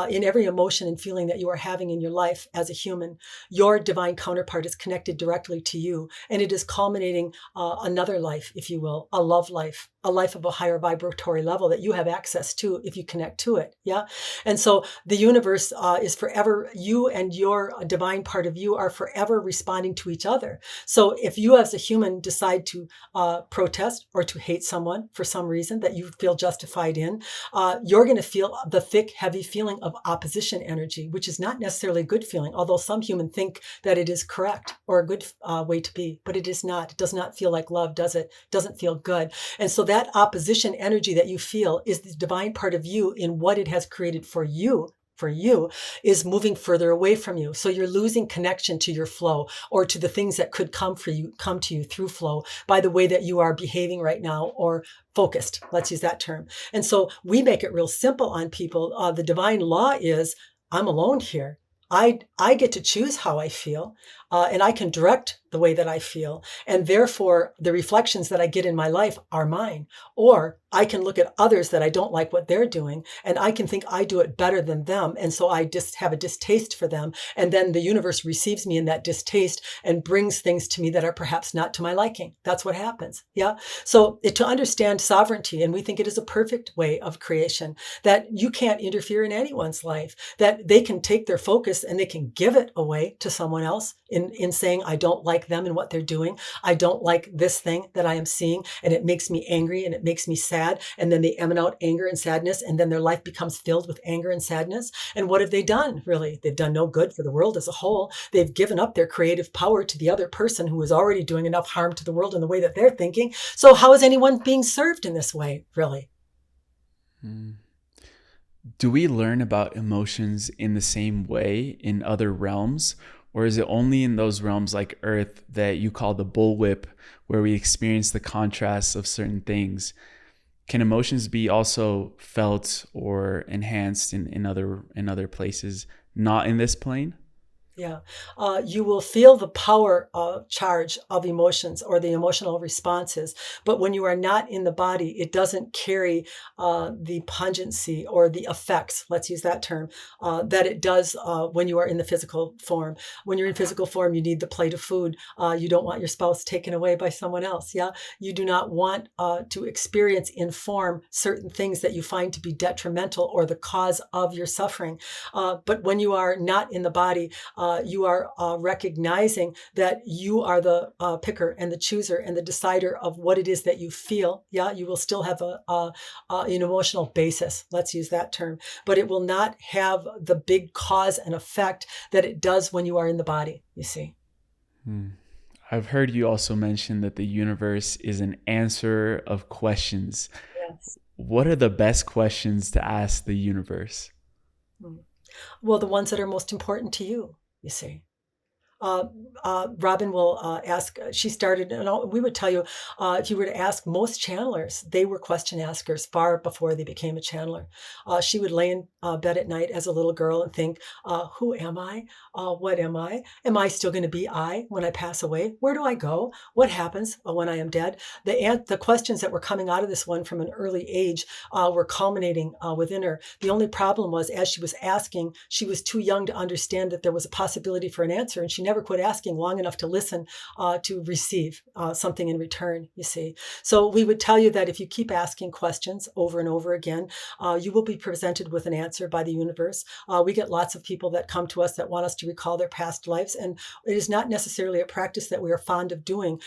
In every emotion and feeling that you are having in your life as a human, your divine counterpart is connected directly to you. And it is culminating another life, if you will, a love life, a life of a higher vibratory level that you have access to if you connect to it. Yeah. And so the universe is forever, you and your divine part of you are forever responding to each other. So if you as a human decide to protest or to hate someone for some reason that you feel justified in, you're going to feel the thick, heavy feeling of opposition energy, which is not necessarily a good feeling, although some humans think that it is correct or a good way to be, but it is not. It does not feel like love, does it? It doesn't feel good. And so that opposition energy that you feel is the divine part of you in what it has created for you is moving further away from you. So you're losing connection to your flow or to the things that could come to you through flow by the way that you are behaving right now or focused. Let's use that term. And so we make it real simple on people. The divine law is I'm alone here. I get to choose how I feel, and I can direct the way that I feel. And therefore, the reflections that I get in my life are mine. Or I can look at others that I don't like what they're doing, and I can think I do it better than them. And so I just have a distaste for them. And then the universe receives me in that distaste and brings things to me that are perhaps not to my liking. That's what happens. Yeah. So to understand sovereignty, and we think it is a perfect way of creation, that you can't interfere in anyone's life, that they can take their focus and they can give it away to someone else in saying, I don't like them and what they're doing. I don't like this thing that I am seeing, and it makes me angry and it makes me sad. And then they emanate out anger and sadness, and then their life becomes filled with anger and sadness. And what have they done, really? They've done no good for the world as a whole. They've given up their creative power to the other person who is already doing enough harm to the world in the way that they're thinking. So how is anyone being served in this way, really? Do we learn about emotions in the same way in other realms? Or is it only in those realms like Earth that you call the bullwhip, where we experience the contrasts of certain things? Can emotions be also felt or enhanced in other places, not in this plane? Yeah. You will feel the power charge of emotions or the emotional responses. But when you are not in the body, it doesn't carry the pungency or the effects, let's use that term, that it does when you are in the physical form. When you're in physical form, you need the plate of food. You don't want your spouse taken away by someone else. Yeah. You do not want to experience in form certain things that you find to be detrimental or the cause of your suffering. But when you are not in the body, you are recognizing that you are the picker and the chooser and the decider of what it is that you feel. Yeah, you will still have an emotional basis, let's use that term, but it will not have the big cause and effect that it does when you are in the body, you see. I've heard you also mention that the universe is an answer of questions. Yes. What are the best questions to ask the universe? Well, the ones that are most important to you see. Robin will ask, she started, and we would tell you, if you were to ask most channelers, they were question askers far before they became a channeler. She would lay in bed at night as a little girl and think, who am I? What am I? Am I still going to be I when I pass away? Where do I go? What happens when I am dead? The questions that were coming out of this one from an early age were culminating within her. The only problem was, as she was asking, she was too young to understand that there was a possibility for an answer, and she never quit asking long enough to listen to receive something in return, you see. So we would tell you that if you keep asking questions over and over again, you will be presented with an answer by the universe. We get lots of people that come to us that want us to recall their past lives, and it is not necessarily a practice that we are fond of doing.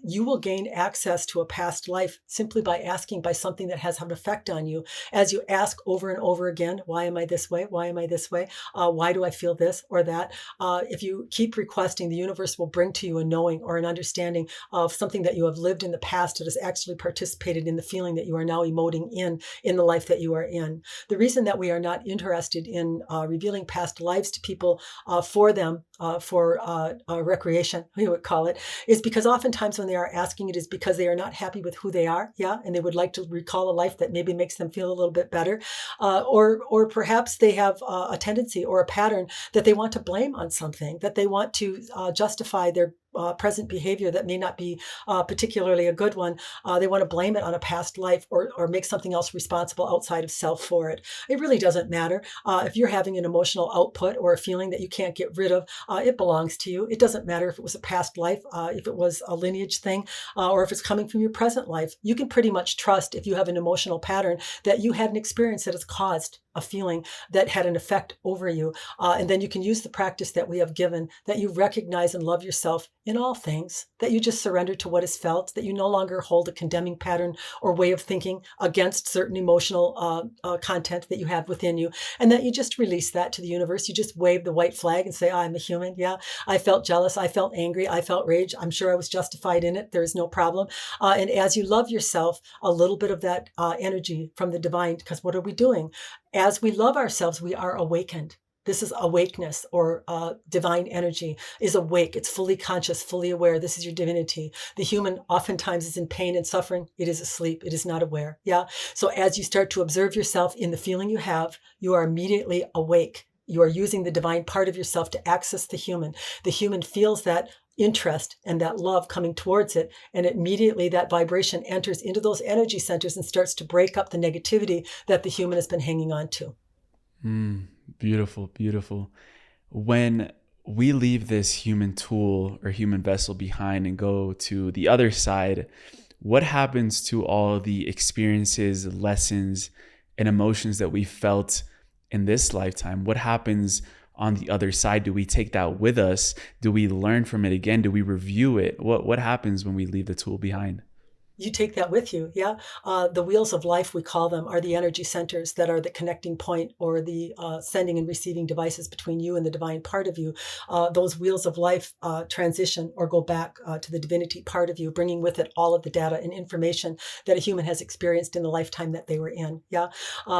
You will gain access to a past life simply by asking by something that has an effect on you. As you ask over and over again, why am I this way? Why am I this way? Why do I feel this or that? If you keep requesting, the universe will bring to you a knowing or an understanding of something that you have lived in the past that has actually participated in the feeling that you are now emoting in the life that you are in. The reason that we are not interested in revealing past lives to people for them, for recreation, we would call it, is because oftentimes when they are asking, it is because they are not happy with who they are, yeah, and they would like to recall a life that maybe makes them feel a little bit better, or perhaps they have a tendency or a pattern that they want to blame on something, that they want to justify their present behavior that may not be particularly a good one. They want to blame it on a past life or make something else responsible outside of self for it. It really doesn't matter. If you're having an emotional output or a feeling that you can't get rid of, it belongs to you. It doesn't matter if it was a past life, if it was a lineage thing, or if it's coming from your present life. You can pretty much trust, if you have an emotional pattern, that you had an experience that has caused a feeling that had an effect over you. And then you can use the practice that we have given, that you recognize and love yourself in all things, that you just surrender to what is felt, that you no longer hold a condemning pattern or way of thinking against certain emotional content that you have within you, and that you just release that to the universe. You just wave the white flag and say, I'm a human. Yeah, I felt jealous. I felt angry. I felt rage. I'm sure I was justified in it. There is no problem. And as you love yourself, a little bit of that energy from the divine, because what are we doing? As we love ourselves, we are awakened. This is awakeness, or divine energy is awake. It's fully conscious, fully aware. This is your divinity. The human oftentimes is in pain and suffering. It is asleep. It is not aware. Yeah. So as you start to observe yourself in the feeling you have, you are immediately awake. You are using the divine part of yourself to access the human. The human feels that interest and that love coming towards it. And immediately that vibration enters into those energy centers and starts to break up the negativity that the human has been hanging on to. Beautiful, beautiful. When we leave this human tool or human vessel behind and go to the other side, what happens to all the experiences, lessons, and emotions that we felt in this lifetime? What happens on the other side? Do we take that with us? Do we learn from it again? Do we review it? What happens when we leave the tool behind? You take that with you, yeah? The wheels of life, we call them, are the energy centers that are the connecting point or the sending and receiving devices between you and the divine part of you. Those wheels of life transition or go back to the divinity part of you, bringing with it all of the data and information that a human has experienced in the lifetime that they were in, yeah?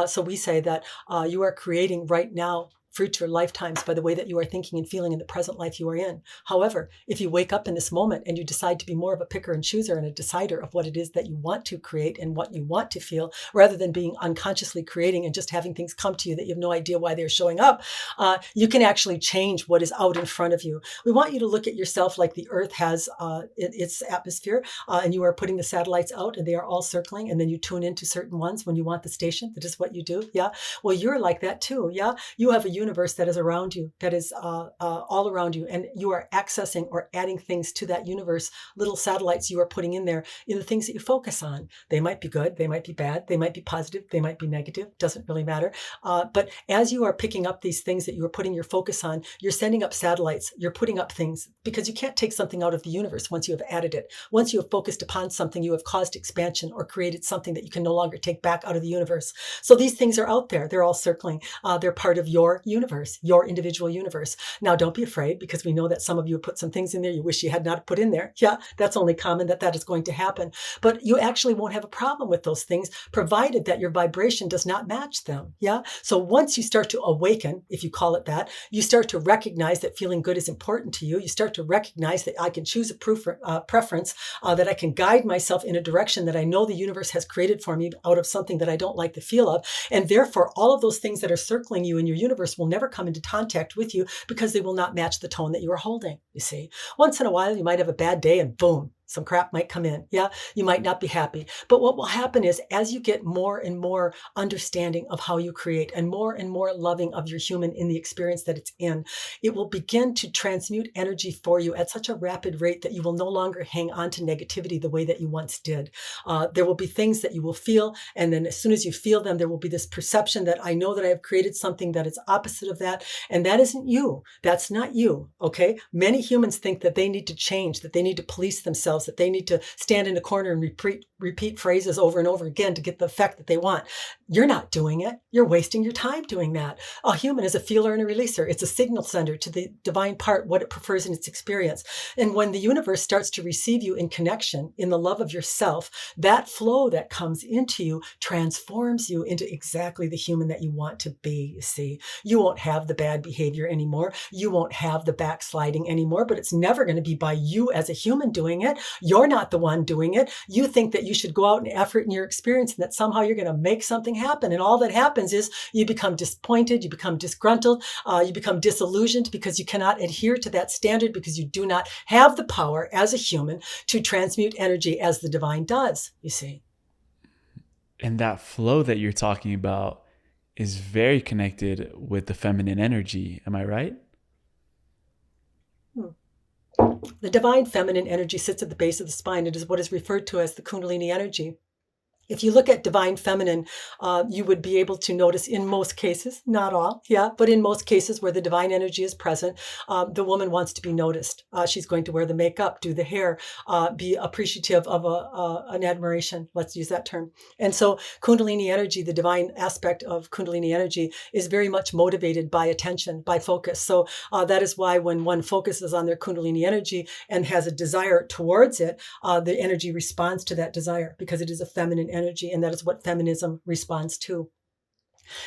So we say that you are creating right now future lifetimes by the way that you are thinking and feeling in the present life you are in. However, if you wake up in this moment and you decide to be more of a picker and chooser and a decider of what it is that you want to create and what you want to feel, rather than being unconsciously creating and just having things come to you that you have no idea why they're showing up, you can actually change what is out in front of you. We want you to look at yourself like the earth has its atmosphere, and you are putting the satellites out and they are all circling, and then you tune into certain ones when you want the station. That is what you do. Yeah. Well, you're like that too. Yeah. You have a universe that is around you, that is all around you, and you are accessing or adding things to that universe, little satellites you are putting in there, in the things that you focus on. They might be good, they might be bad, they might be positive, they might be negative, doesn't really matter. But as you are picking up these things that you are putting your focus on, you're sending up satellites, you're putting up things, because you can't take something out of the universe once you have added it. Once you have focused upon something, you have caused expansion or created something that you can no longer take back out of the universe. So these things are out there, they're all circling, they're part of your universe, your individual universe. Now, don't be afraid, because we know that some of you put some things in there you wish you had not put in there. Yeah, that's only common that is going to happen. But you actually won't have a problem with those things, provided that your vibration does not match them. Yeah. So once you start to awaken, if you call it that, you start to recognize that feeling good is important to you. You start to recognize that I can choose a preference, that I can guide myself in a direction that I know the universe has created for me out of something that I don't like the feel of. And therefore, all of those things that are circling you in your universe will never come into contact with you, because they will not match the tone that you are holding. You see, once in a while, you might have a bad day and boom, some crap might come in. Yeah, you might not be happy. But what will happen is, as you get more and more understanding of how you create and more loving of your human in the experience that it's in, it will begin to transmute energy for you at such a rapid rate that you will no longer hang on to negativity the way that you once did. There will be things that you will feel, and then as soon as you feel them, there will be this perception that I know that I have created something that is opposite of that, and that isn't you. That's not you. Okay? Many humans think that they need to change, that they need to police themselves, that they need to stand in a corner and repeat phrases over and over again to get the effect that they want. You're not doing it. You're wasting your time doing that. A human is a feeler and a releaser. It's a signal sender to the divine part, what it prefers in its experience. And when the universe starts to receive you in connection, in the love of yourself, that flow that comes into you transforms you into exactly the human that you want to be, you see. You won't have the bad behavior anymore. You won't have the backsliding anymore, but it's never going to be by you as a human doing it. You're not the one doing it. You think that you should go out and effort in your experience and that somehow you're going to make something happen. And all that happens is you become disappointed, you become disgruntled, you become disillusioned, because you cannot adhere to that standard, because you do not have the power as a human to transmute energy as the divine does, you see. And that flow that you're talking about is very connected with the feminine energy. Am I right? The divine feminine energy sits at the base of the spine. It is what is referred to as the Kundalini energy. If you look at divine feminine, you would be able to notice in most cases, not all, yeah, but in most cases where the divine energy is present, the woman wants to be noticed. She's going to wear the makeup, do the hair, be appreciative of an admiration. Let's use that term. And so Kundalini energy, the divine aspect of Kundalini energy, is very much motivated by attention, by focus. So that is why when one focuses on their Kundalini energy and has a desire towards it, the energy responds to that desire, because it is a feminine energy, and that is what feminism responds to.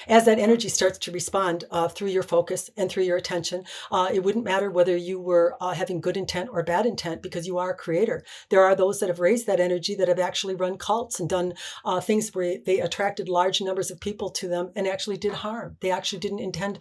As that energy starts to respond through your focus and through your attention, it wouldn't matter whether you were having good intent or bad intent, because you are a creator. There are those that have raised that energy that have actually run cults and done things where they attracted large numbers of people to them and actually did harm. They actually didn't intend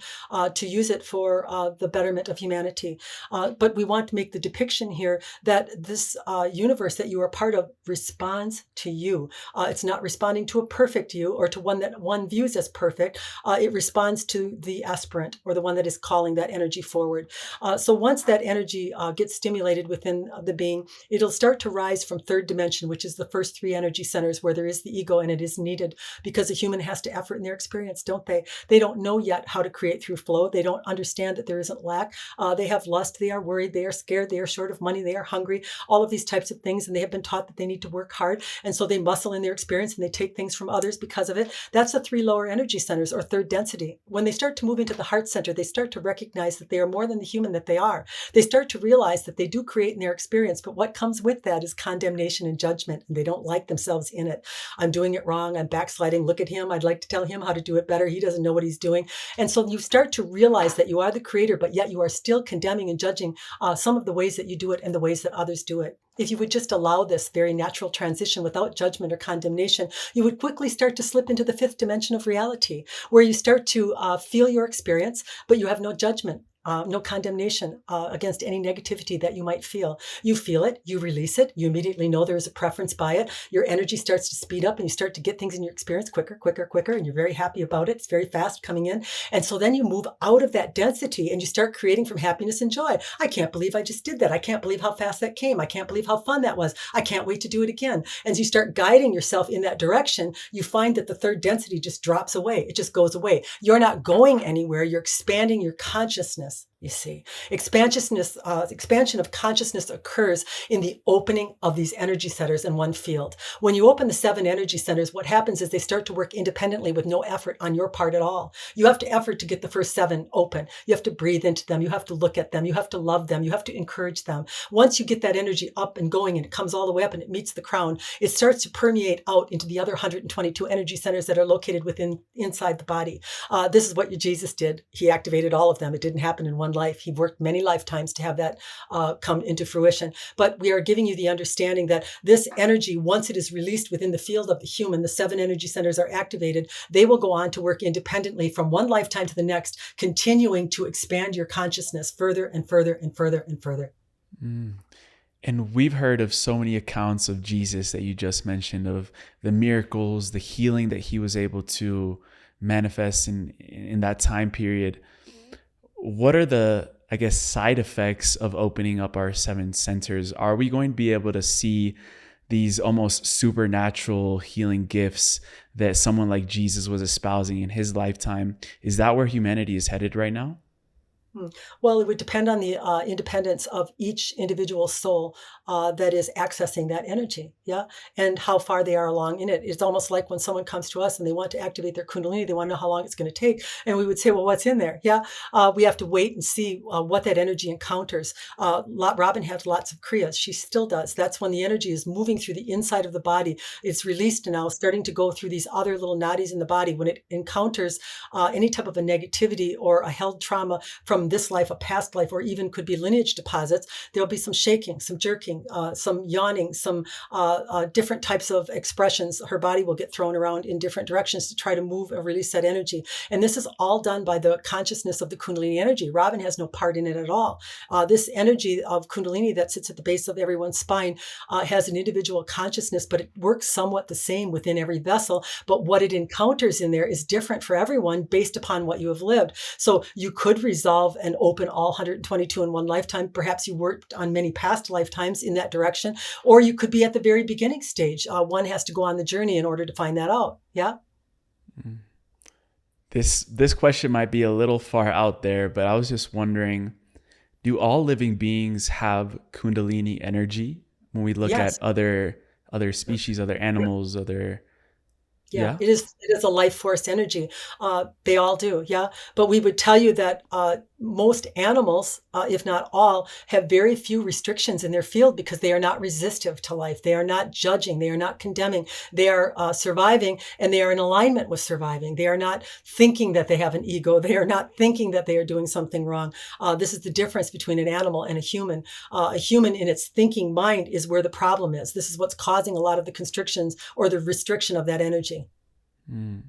to use it for the betterment of humanity. But we want to make the depiction here that this universe that you are part of responds to you. It's not responding to a perfect you or to one that one views as perfect. It responds to the aspirant, or the one that is calling that energy forward. So once that energy gets stimulated within the being, it'll start to rise from third dimension, which is the first three energy centers where there is the ego, and it is needed because a human has to effort in their experience, don't they? They don't know yet how to create through flow. They don't understand that there isn't lack. They have lust. They are worried. They are scared. They are short of money. They are hungry. All of these types of things. And they have been taught that they need to work hard. And so they muscle in their experience and they take things from others because of it. That's the three lower energy centers, or third density. When they start to move into the heart center, they start to recognize that they are more than the human that they are. They start to realize that they do create in their experience, but what comes with that is condemnation and judgment, and they don't like themselves in it. I'm doing it wrong. I'm backsliding. Look at him. I'd like to tell him how to do it better. He doesn't know what he's doing. And so you start to realize that you are the creator, but yet you are still condemning and judging some of the ways that you do it and the ways that others do it. If you would just allow this very natural transition without judgment or condemnation, you would quickly start to slip into the fifth dimension of reality, where you start to feel your experience, but you have no judgment. No condemnation against any negativity that you might feel. You feel it, you release it, you immediately know there is a preference by it. Your energy starts to speed up and you start to get things in your experience quicker, and you're very happy about it. It's very fast coming in. And so then you move out of that density and you start creating from happiness and joy. I can't believe I just did that. I can't believe how fast that came. I can't believe how fun that was. I can't wait to do it again. As you start guiding yourself in that direction, you find that the third density just drops away. It just goes away. You're not going anywhere. You're expanding your consciousness. You see, expansion of consciousness occurs in the opening of these energy centers in one field. When you open the 7 energy centers, what happens is they start to work independently with no effort on your part at all. You have to effort to get the first 7 open. You have to breathe into them. You have to look at them. You have to love them. You have to encourage them. Once you get that energy up and going and it comes all the way up and it meets the crown, it starts to permeate out into the other 122 energy centers that are located inside the body. This is what Jesus did. He activated all of them. It didn't happen in one life. He worked many lifetimes to have that come into fruition. But we are giving you the understanding that this energy, once it is released within the field of the human, the 7 energy centers are activated. They will go on to work independently from one lifetime to the next, continuing to expand your consciousness further and further and further and further. Mm. And we've heard of so many accounts of Jesus that you just mentioned, of the miracles, the healing that he was able to manifest in that time period. What are the, I guess, side effects of opening up our 7 centers? Are we going to be able to see these almost supernatural healing gifts that someone like Jesus was espousing in his lifetime? Is that where humanity is headed right now? Well, it would depend on the independence of each individual soul that is accessing that energy, yeah, and how far they are along in it. It's almost like when someone comes to us and they want to activate their Kundalini, they want to know how long it's going to take, and we would say, well, what's in there? Yeah, we have to wait and see what that energy encounters. Robin had lots of Kriyas. She still does. That's when the energy is moving through the inside of the body. It's released now, starting to go through these other little nadis in the body. When it encounters any type of a negativity or a held trauma from this life, a past life, or even could be lineage deposits, there'll be some shaking, some jerking, some yawning, some different types of expressions. Her body will get thrown around in different directions to try to move or release that energy. And this is all done by the consciousness of the Kundalini energy. Robin has no part in it at all. This energy of Kundalini that sits at the base of everyone's spine has an individual consciousness, but it works somewhat the same within every vessel. But what it encounters in there is different for everyone based upon what you have lived. So you could resolve and open all 122 in one lifetime. Perhaps you worked on many past lifetimes in that direction, or you could be at the very beginning stage. One has to go on the journey in order to find that out. Yeah. This question might be a little far out there, but I was just wondering, do all living beings have Kundalini energy? When we look Yes. at other species, other animals, Yeah, it is a life force energy. They all do, yeah. But we would tell you that most animals, if not all, have very few restrictions in their field because they are not resistive to life. They are not judging. They are not condemning. They are surviving, and they are in alignment with surviving. They are not thinking that they have an ego. They are not thinking that they are doing something wrong. This is the difference between an animal and a human. A human in its thinking mind is where the problem is. This is what's causing a lot of the constrictions or the restriction of that energy. Mm.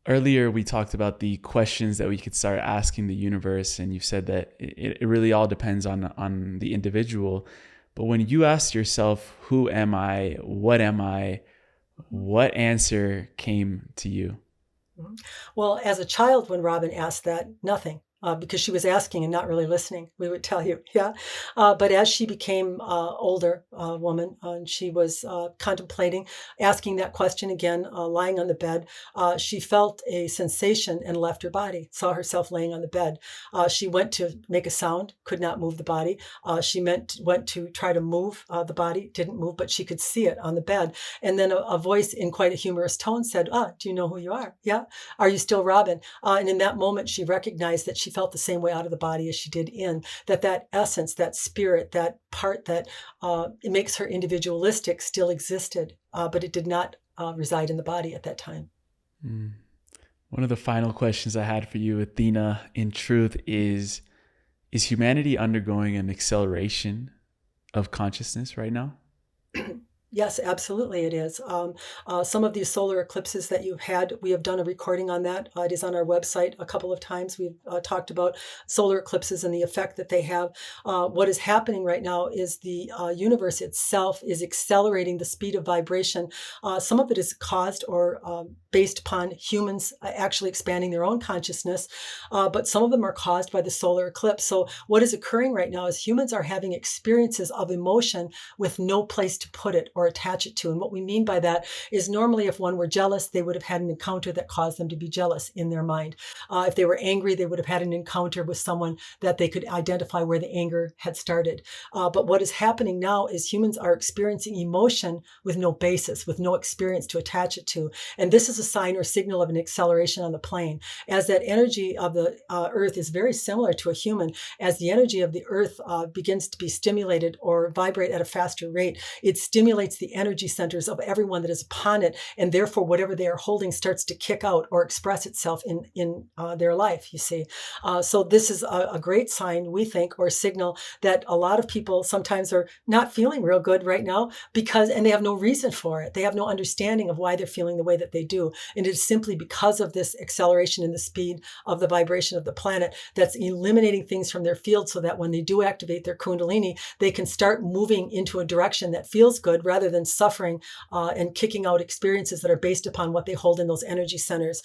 Earlier, we talked about the questions that we could start asking the universe, and you said that it really all depends on the individual. But when you ask yourself, who am I? What am I? What answer came to you? Well, as a child, when Robin asked that, nothing. Because she was asking and not really listening, we would tell you, yeah. But as she became older woman, and she was contemplating, asking that question again, lying on the bed, she felt a sensation and left her body, saw herself laying on the bed. She went to make a sound, could not move the body. She went to try to move the body, didn't move, but she could see it on the bed. And then a voice in quite a humorous tone said, do you know who you are? Yeah. Are you still Robin? And in that moment, she recognized that she felt the same way out of the body as she did in, that essence, that spirit, that part that it makes her individualistic still existed, but it did not reside in the body at that time. Mm. One of the final questions I had for you, Athena, in truth, is humanity undergoing an acceleration of consciousness right now? Yes, absolutely it is. Some of these solar eclipses that you've had, we have done a recording on that. It is on our website a couple of times. We've talked about solar eclipses and the effect that they have. What is happening right now is the universe itself is accelerating the speed of vibration. Some of it is caused or based upon humans actually expanding their own consciousness, but some of them are caused by the solar eclipse. So what is occurring right now is humans are having experiences of emotion with no place to put it or attach it to. And what we mean by that is normally if one were jealous, they would have had an encounter that caused them to be jealous in their mind. If they were angry, they would have had an encounter with someone that they could identify where the anger had started. But what is happening now is humans are experiencing emotion with no basis, with no experience to attach it to. And this is a sign or signal of an acceleration on the plane. As that energy of the earth is very similar to a human, as the energy of the earth begins to be stimulated or vibrate at a faster rate, it stimulates the energy centers of everyone that is upon it, and therefore whatever they are holding starts to kick out or express itself in their life, you see. So this is a great sign, we think, or signal that a lot of people sometimes are not feeling real good right now and they have no reason for it. They have no understanding of why they're feeling the way that they do. And it is simply because of this acceleration in the speed of the vibration of the planet that's eliminating things from their field so that when they do activate their Kundalini, they can start moving into a direction that feels good rather than suffering and kicking out experiences that are based upon what they hold in those energy centers.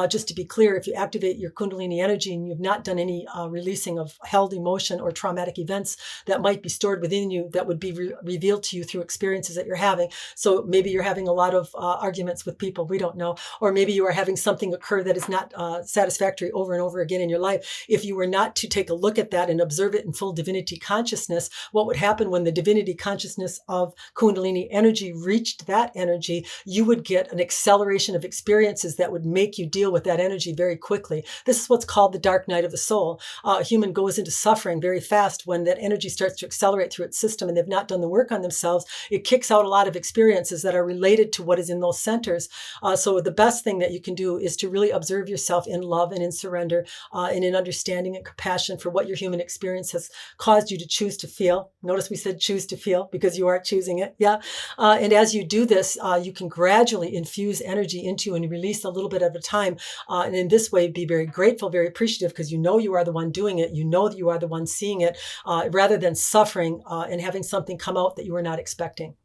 Just to be clear, if you activate your Kundalini energy and you've not done any releasing of held emotion or traumatic events that might be stored within you that would be revealed to you through experiences that you're having. So maybe you're having a lot of arguments with people, we don't know, or maybe you are having something occur that is not satisfactory over and over again in your life. If you were not to take a look at that and observe it in full divinity consciousness, what would happen when the divinity consciousness of Kundalini energy reached that energy, you would get an acceleration of experiences that would make you deal with that energy very quickly. This is what's called the dark night of the soul. A human goes into suffering very fast when that energy starts to accelerate through its system and they've not done the work on themselves. It kicks out a lot of experiences that are related to what is in those centers. So the best thing that you can do is to really observe yourself in love and in surrender and in understanding and compassion for what your human experience has caused you to choose to feel. Notice we said choose to feel because you are choosing it. Yeah. And as you do this, you can gradually infuse energy into and release a little bit at a time. And in this way, be very grateful, very appreciative because you know you are the one doing it. You know that you are the one seeing it rather than suffering and having something come out that you were not expecting.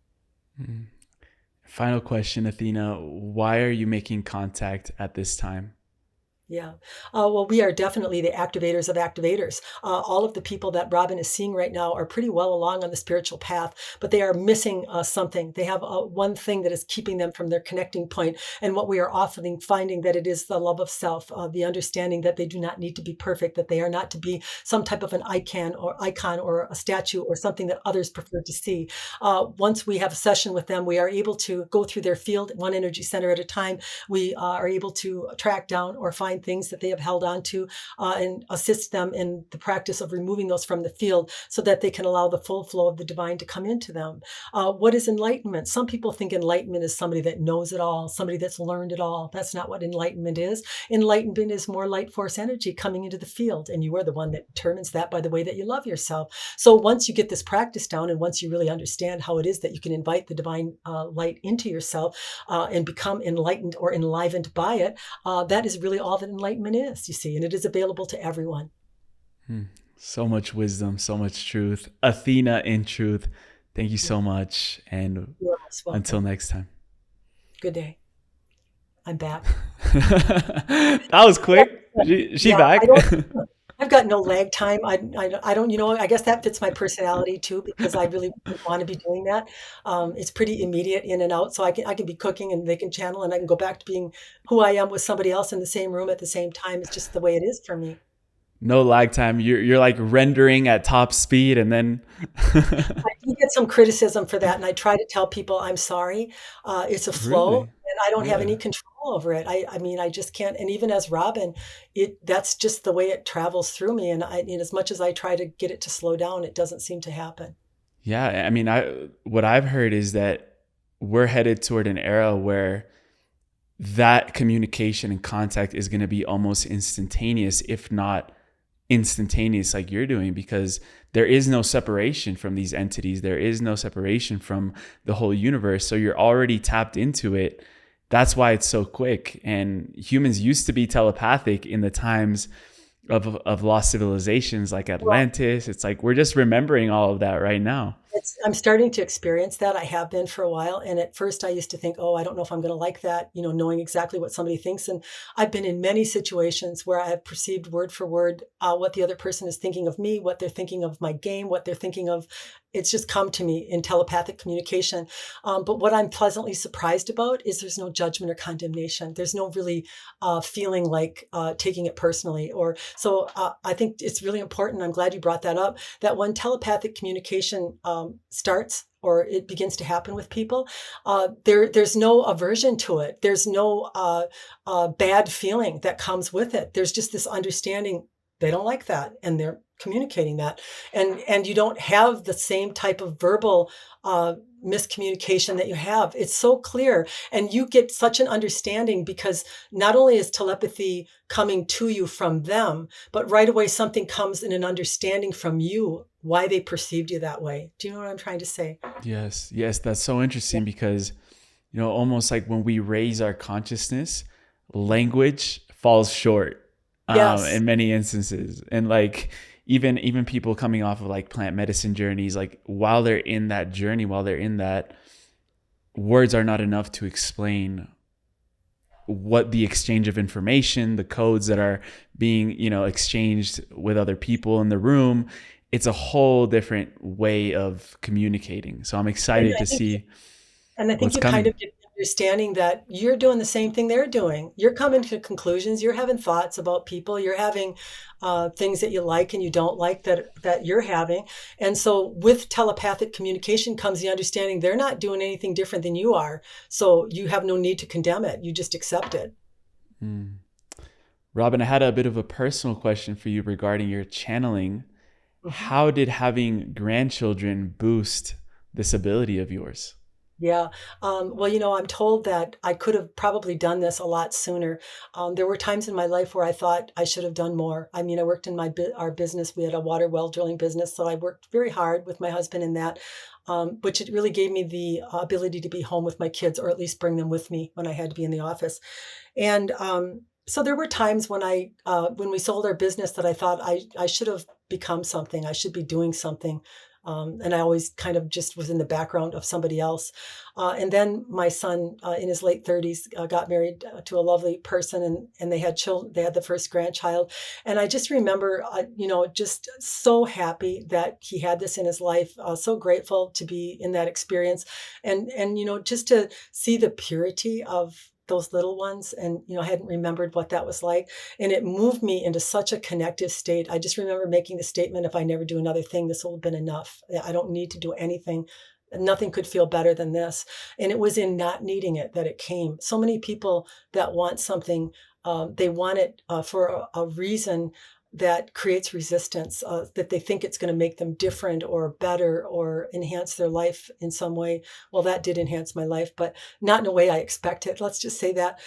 Mm. Final question, Athena. Why are you making contact at this time? Yeah. Well, we are definitely the activators of activators. All of the people that Robin is seeing right now are pretty well along on the spiritual path, but they are missing something. They have one thing that is keeping them from their connecting point. And what we are often finding that it is the love of self, the understanding that they do not need to be perfect, that they are not to be some type of an icon or a statue or something that others prefer to see. Once we have a session with them, we are able to go through their field, one energy center at a time. We are able to track down or find divine things that they have held on to, and assist them in the practice of removing those from the field so that they can allow the full flow of the divine to come into them. What is enlightenment? Some people think enlightenment is somebody that knows it all, somebody that's learned it all. That's not what enlightenment is. Enlightenment is more light force energy coming into the field, and you are the one that determines that by the way that you love yourself. So once you get this practice down, and once you really understand how it is that you can invite the divine light into yourself and become enlightened or enlivened by it, that is really all that enlightenment is, you see, and it is available to everyone. So much wisdom, so much truth. Athena in truth. Thank you so much. And until next time. Good day. I'm back. That was quick. She back. I've got no lag time. I don't, I guess that fits my personality too, because I really want to be doing that. It's pretty immediate in and out. So I can be cooking and they can channel and I can go back to being who I am with somebody else in the same room at the same time. It's just the way it is for me. No lag time. You're like rendering at top speed, and then I do get some criticism for that, and I try to tell people I'm sorry. It's a flow, Really? and I don't have any control over it. I mean, I just can't. And even as Robin, that's just the way it travels through me. And as much as I try to get it to slow down, it doesn't seem to happen. Yeah, I mean, what I've heard is that we're headed toward an era where that communication and contact is going to be almost instantaneous, if not instantaneous, like you're doing, because there is no separation from these entities. There is no separation from the whole universe. So you're already tapped into it. That's why it's so quick. And humans used to be telepathic in the times of lost civilizations like Atlantis. It's like we're just remembering all of that right now. I'm starting to experience that. I have been for a while. And at first I used to think, oh, I don't know if I'm going to like that, knowing exactly what somebody thinks. And I've been in many situations where I have perceived word for word what the other person is thinking of me, what they're thinking of my game, what they're thinking of. It's just come to me in telepathic communication. But what I'm pleasantly surprised about is there's no judgment or condemnation. There's no really feeling like taking it personally. So I think it's really important. I'm glad you brought that up, that when telepathic communication starts or it begins to happen with people, there's no aversion to it. There's no bad feeling that comes with it. There's just this understanding they don't like that, and they're communicating that. And you don't have the same type of verbal miscommunication that you have. It's so clear. And you get such an understanding because not only is telepathy coming to you from them, but right away something comes in an understanding from you why they perceived you that way. Do you know what I'm trying to say? Yes. That's so interesting because, almost like when we raise our consciousness, language falls short in many instances. And like, even people coming off of like plant medicine journeys, like while they're in that journey, words are not enough to explain what the exchange of information, the codes that are being, exchanged with other people in the room. It's a whole different way of communicating. So I'm excited to see. And I think you kind of get the understanding that you're doing the same thing they're doing. You're coming to conclusions. You're having thoughts about people. You're having things that you like and you don't like that you're having. And so with telepathic communication comes the understanding they're not doing anything different than you are. So you have no need to condemn it. You just accept it. Robin, I had a bit of a personal question for you regarding your channeling. How did having grandchildren boost this ability of yours? Yeah. Well, I'm told that I could have probably done this a lot sooner. There were times in my life where I thought I should have done more. I mean, I worked in our business. We had a water well drilling business. So I worked very hard with my husband in that, which it really gave me the ability to be home with my kids, or at least bring them with me when I had to be in the office. And so there were times when when we sold our business that I thought I should have become something. I should be doing something. And I always kind of just was in the background of somebody else. And then my son in his late 30s got married to a lovely person, and they had children. They had the first grandchild. And I just remember, just so happy that he had this in his life, so grateful to be in that experience. And just to see the purity of those little ones. And, I hadn't remembered what that was like. And it moved me into such a connective state. I just remember making the statement, if I never do another thing, this will have been enough. I don't need to do anything Nothing could feel better than this. And it was in not needing it that it came. So many people that want something, they want it for a reason that creates resistance, that they think it's going to make them different or better or enhance their life in some way. Well, that did enhance my life, but not in a way I expected. Let's just say that.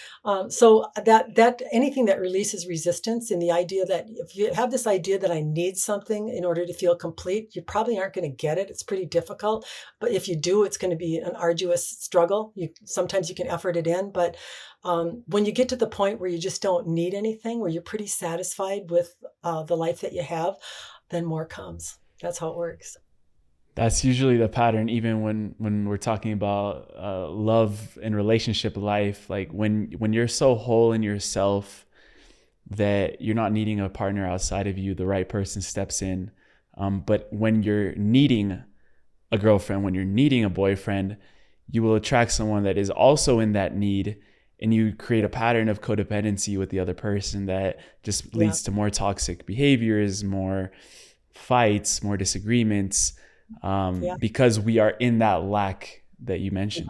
So that anything that releases resistance, and the idea that if you have this idea that I need something in order to feel complete, you probably aren't going to get it. It's pretty difficult, but if you do, it's going to be an arduous struggle. Sometimes you can effort it in, but when you get to the point where you just don't need anything, where you're pretty satisfied with the life that you have, then more comes. That's how it works. That's usually the pattern, even when we're talking about love and relationship life. Like when you're so whole in yourself that you're not needing a partner outside of you, the right person steps in. But when you're needing a girlfriend, when you're needing a boyfriend, you will attract someone that is also in that need, and you create a pattern of codependency with the other person that just leads to more toxic behaviors, more fights, more disagreements, because we are in that lack that you mentioned.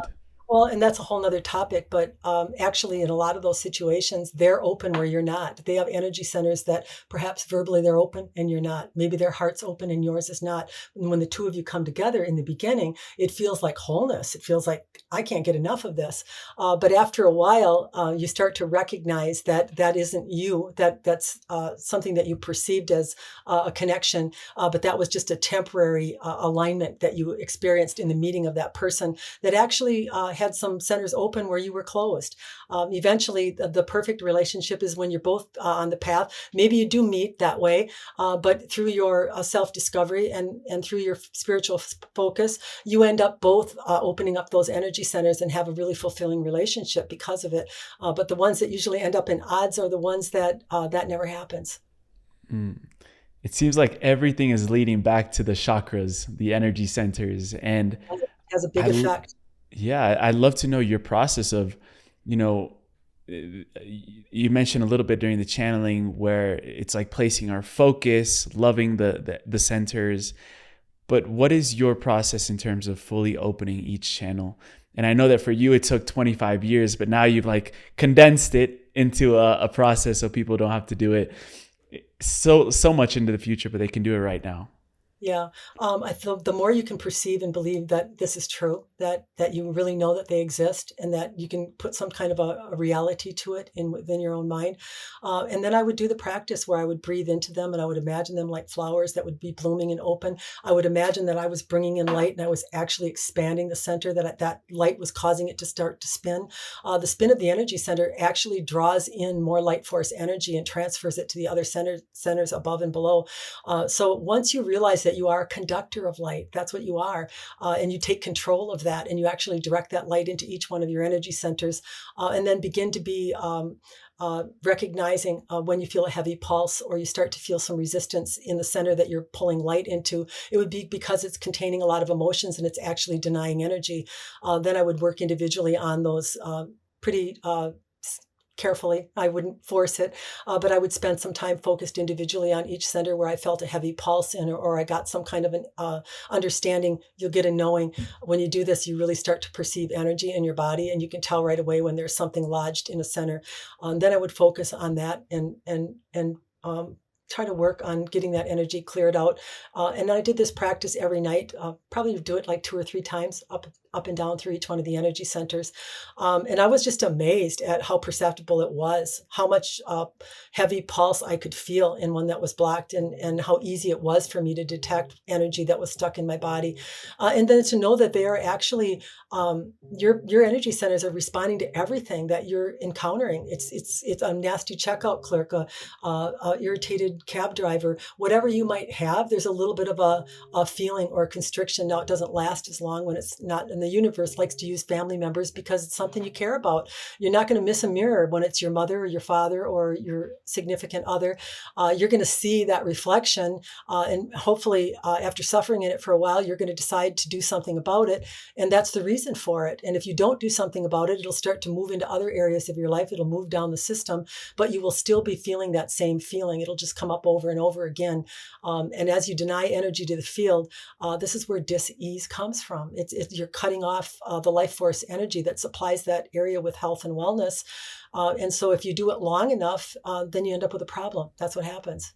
Well, and that's a whole nother topic, but actually in a lot of those situations, they're open where you're not. They have energy centers that perhaps verbally they're open and you're not. Maybe their heart's open and yours is not. And when the two of you come together in the beginning, it feels like wholeness. It feels like, I can't get enough of this. But after a while, you start to recognize that that isn't you, that's something that you perceived as a connection, but that was just a temporary alignment that you experienced in the meeting of that person that actually had some centers open where you were closed. Eventually, the perfect relationship is when you're both on the path. Maybe you do meet that way, but through your self-discovery and through your spiritual focus, you end up both opening up those energy centers and have a really fulfilling relationship because of it. But the ones that usually end up in odds are the ones that that never happens. It seems like everything is leading back to the chakras, the energy centers, and It has a big effect. yeah, I'd love to know your process of, you mentioned a little bit during the channeling where it's like placing our focus, loving the centers, but what is your process in terms of fully opening each channel? And I know that for you, it took 25 years, but now you've like condensed it into a process so people don't have to do it so much into the future, but they can do it right now. Yeah. I feel the more you can perceive and believe that this is true, that you really know that they exist and that you can put some kind of a reality to it within your own mind. And then I would do the practice where I would breathe into them and I would imagine them like flowers that would be blooming and open. I would imagine that I was bringing in light and I was actually expanding the center, that light was causing it to start to spin. The spin of the energy center actually draws in more light force energy and transfers it to the other centers above and below. So once you realize that you are a conductor of light, that's what you are, and you take control of that and you actually direct that light into each one of your energy centers, and then begin to be recognizing when you feel a heavy pulse or you start to feel some resistance in the center that you're pulling light into. It would be because it's containing a lot of emotions and it's actually denying energy. Then I would work individually on those pretty carefully. I wouldn't force it, but I would spend some time focused individually on each center where I felt a heavy pulse in, or I got some kind of an understanding. You'll get a knowing. When you do this, you really start to perceive energy in your body, and you can tell right away when there's something lodged in a center. Then I would focus on that and try to work on getting that energy cleared out. And I did this practice every night, probably do it like 2 or 3 times up and down through each one of the energy centers. And I was just amazed at how perceptible it was, how much heavy pulse I could feel in one that was blocked, and how easy it was for me to detect energy that was stuck in my body. And then to know that they are actually, your energy centers are responding to everything that you're encountering. It's a nasty checkout clerk, a irritated cab driver, whatever you might have, there's a little bit of a feeling or a constriction. Now, it doesn't last as long when it's not in the the universe likes to use family members because it's something you care about. You're not going to miss a mirror when it's your mother or your father or your significant other. You're going to see that reflection, and hopefully after suffering in it for a while, you're going to decide to do something about it. And that's the reason for it. And if you don't do something about it, it'll start to move into other areas of your life. It'll move down the system, but you will still be feeling that same feeling. It'll just come up over and over again. And as you deny energy to the field, this is where dis-ease comes from. You're cutting off the life force energy that supplies that area with health and wellness. And so if you do it long enough, then you end up with a problem. That's what happens.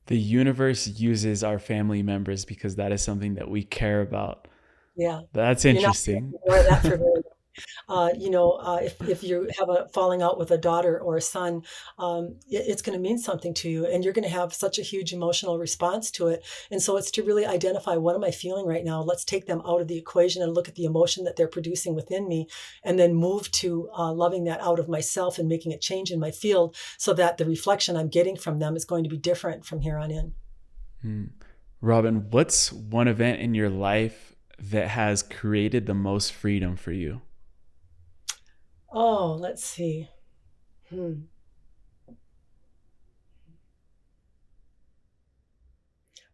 The universe uses our family members because that is something that we care about. Yeah. That's interesting. You're not that for very long. If you have a falling out with a daughter or a son, it's going to mean something to you, and you're going to have such a huge emotional response to it. And so it's to really identify, what am I feeling right now? Let's take them out of the equation and look at the emotion that they're producing within me, and then move to loving that out of myself and making a change in my field so that the reflection I'm getting from them is going to be different from here on in. Robin, what's one event in your life that has created the most freedom for you? Oh, let's see.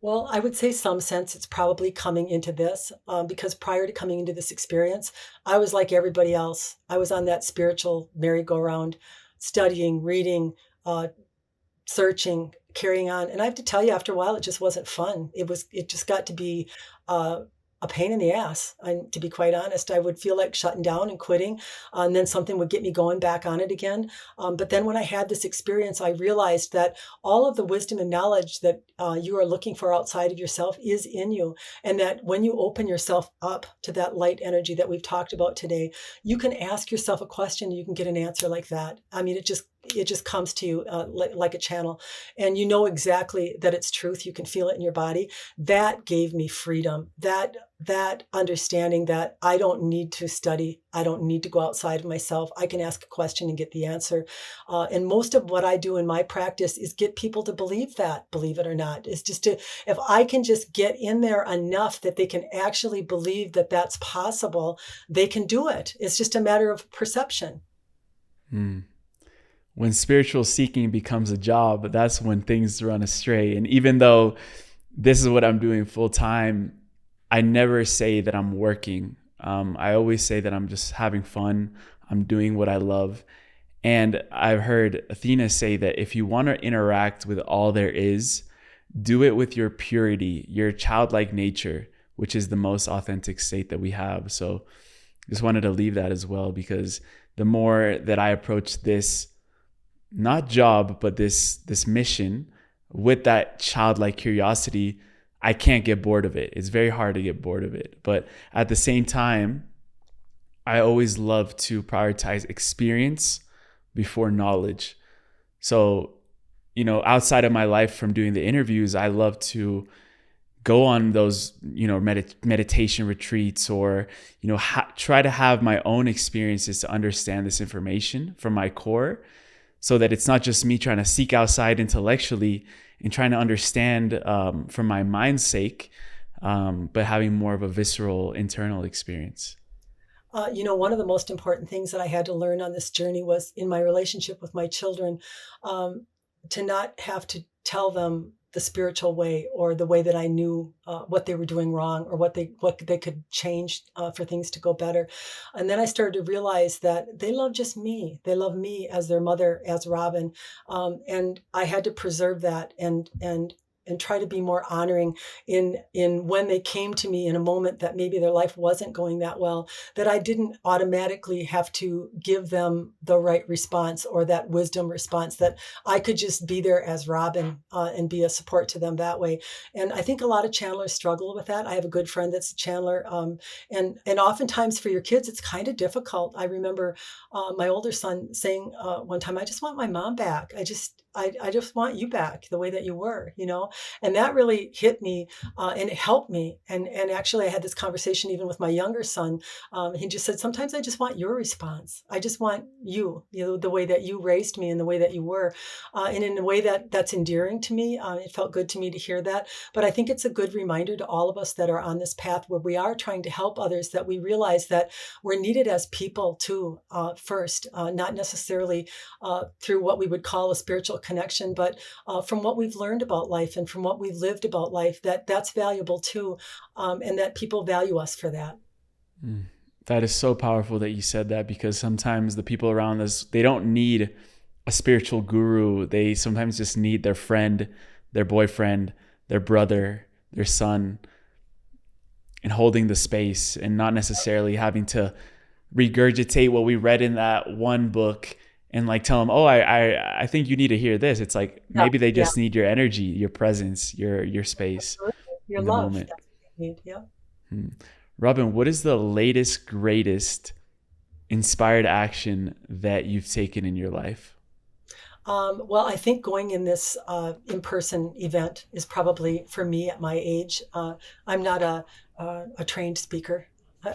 Well, I would say some sense it's probably coming into this, because prior to coming into this experience, I was like everybody else. I was on that spiritual merry-go-round, studying, reading, searching, carrying on. And I have to tell you, after a while, it just wasn't fun. It just got to be a pain in the ass. And to be quite honest, I would feel like shutting down and quitting, and then something would get me going back on it again. But then when I had this experience, I realized that all of the wisdom and knowledge that you are looking for outside of yourself is in you. And that when you open yourself up to that light energy that we've talked about today, you can ask yourself a question, you can get an answer like that. I mean, it just comes to you like a channel, and you know exactly that it's truth. You can feel it in your body. That gave me freedom. That understanding that I don't need to study. I don't need to go outside of myself. I can ask a question and get the answer. And most of what I do in my practice is get people to believe that, believe it or not. It's just if I can just get in there enough that they can actually believe that that's possible, they can do it. It's just a matter of perception. When spiritual seeking becomes a job, that's when things run astray. And even though this is what I'm doing full time, I never say that I'm working. I always say that I'm just having fun. I'm doing what I love. And I've heard Athena say that if you want to interact with all there is, do it with your purity, your childlike nature, which is the most authentic state that we have. So just wanted to leave that as well, because the more that I approach this, not job, but this mission with that childlike curiosity, I can't get bored of it. It's very hard to get bored of it. But at the same time, I always love to prioritize experience before knowledge. So, outside of my life from doing the interviews, I love to go on those, meditation retreats, or, try to have my own experiences to understand this information from my core, so that it's not just me trying to seek outside intellectually and trying to understand for my mind's sake, but having more of a visceral internal experience. One of the most important things that I had to learn on this journey was in my relationship with my children, to not have to tell them the spiritual way or the way that I knew what they were doing wrong, or what they could change for things to go better. And then I started to realize that they love just me. They love me as their mother, as Robin, and I had to preserve that and try to be more honoring in when they came to me in a moment that maybe their life wasn't going that well, that I didn't automatically have to give them the right response or that wisdom response, that I could just be there as Robin and be a support to them that way. And I think a lot of channelers struggle with that. I have a good friend that's a channeler, and oftentimes for your kids, it's kind of difficult. I remember my older son saying one time, I just want my mom back. I just want you back the way that you were, you know? And that really hit me, and it helped me. And actually I had this conversation even with my younger son. He just said, sometimes I just want your response. I just want you, you know, the way that you raised me and the way that you were, and in a way that's endearing to me. It felt good to me to hear that. But I think it's a good reminder to all of us that are on this path where we are trying to help others, that we realize that we're needed as people too, first, not necessarily through what we would call a spiritual connection, but from what we've learned about life and from what we've lived about life, that's valuable too, and that people value us for that. Mm. That is so powerful that you said that, because sometimes the people around us, they don't need a spiritual guru. They sometimes just need their friend, their boyfriend, their brother, their son, and holding the space and not necessarily having to regurgitate what we read in that one book and like tell them, oh, I think you need to hear this. It's like Yeah, maybe they yeah, just need your energy, your presence, your space absolutely. Your in the love. moment. That's what you need. Yeah. Hmm. Robin, what is the latest, greatest inspired action that you've taken in your life? Well, I think going in this in-person event is probably for me at my age. I'm not a trained speaker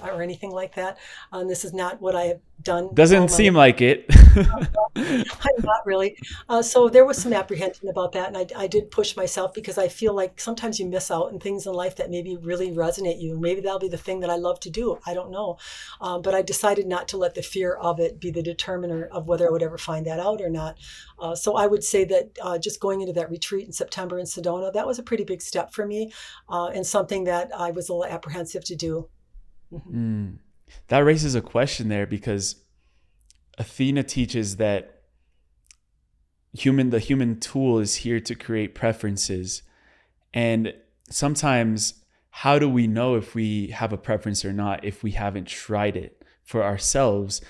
or anything like that. This is not what I have done all Doesn't my seem like it. I'm not really. So there was some apprehension about that, and I did push myself because I feel like sometimes you miss out on things in life that maybe really resonate you. Maybe that'll be the thing that I love to do. I don't know. But I decided not to let the fear of it be the determiner of whether I would ever find that out or not. So I would say that just going into that retreat in September in Sedona, that was a pretty big step for me, and something that I was a little apprehensive to do. Mhm. Mm. That raises a question there, because Athena teaches that the human tool is here to create preferences. And sometimes, how do we know if we have a preference or not if we haven't tried it for ourselves?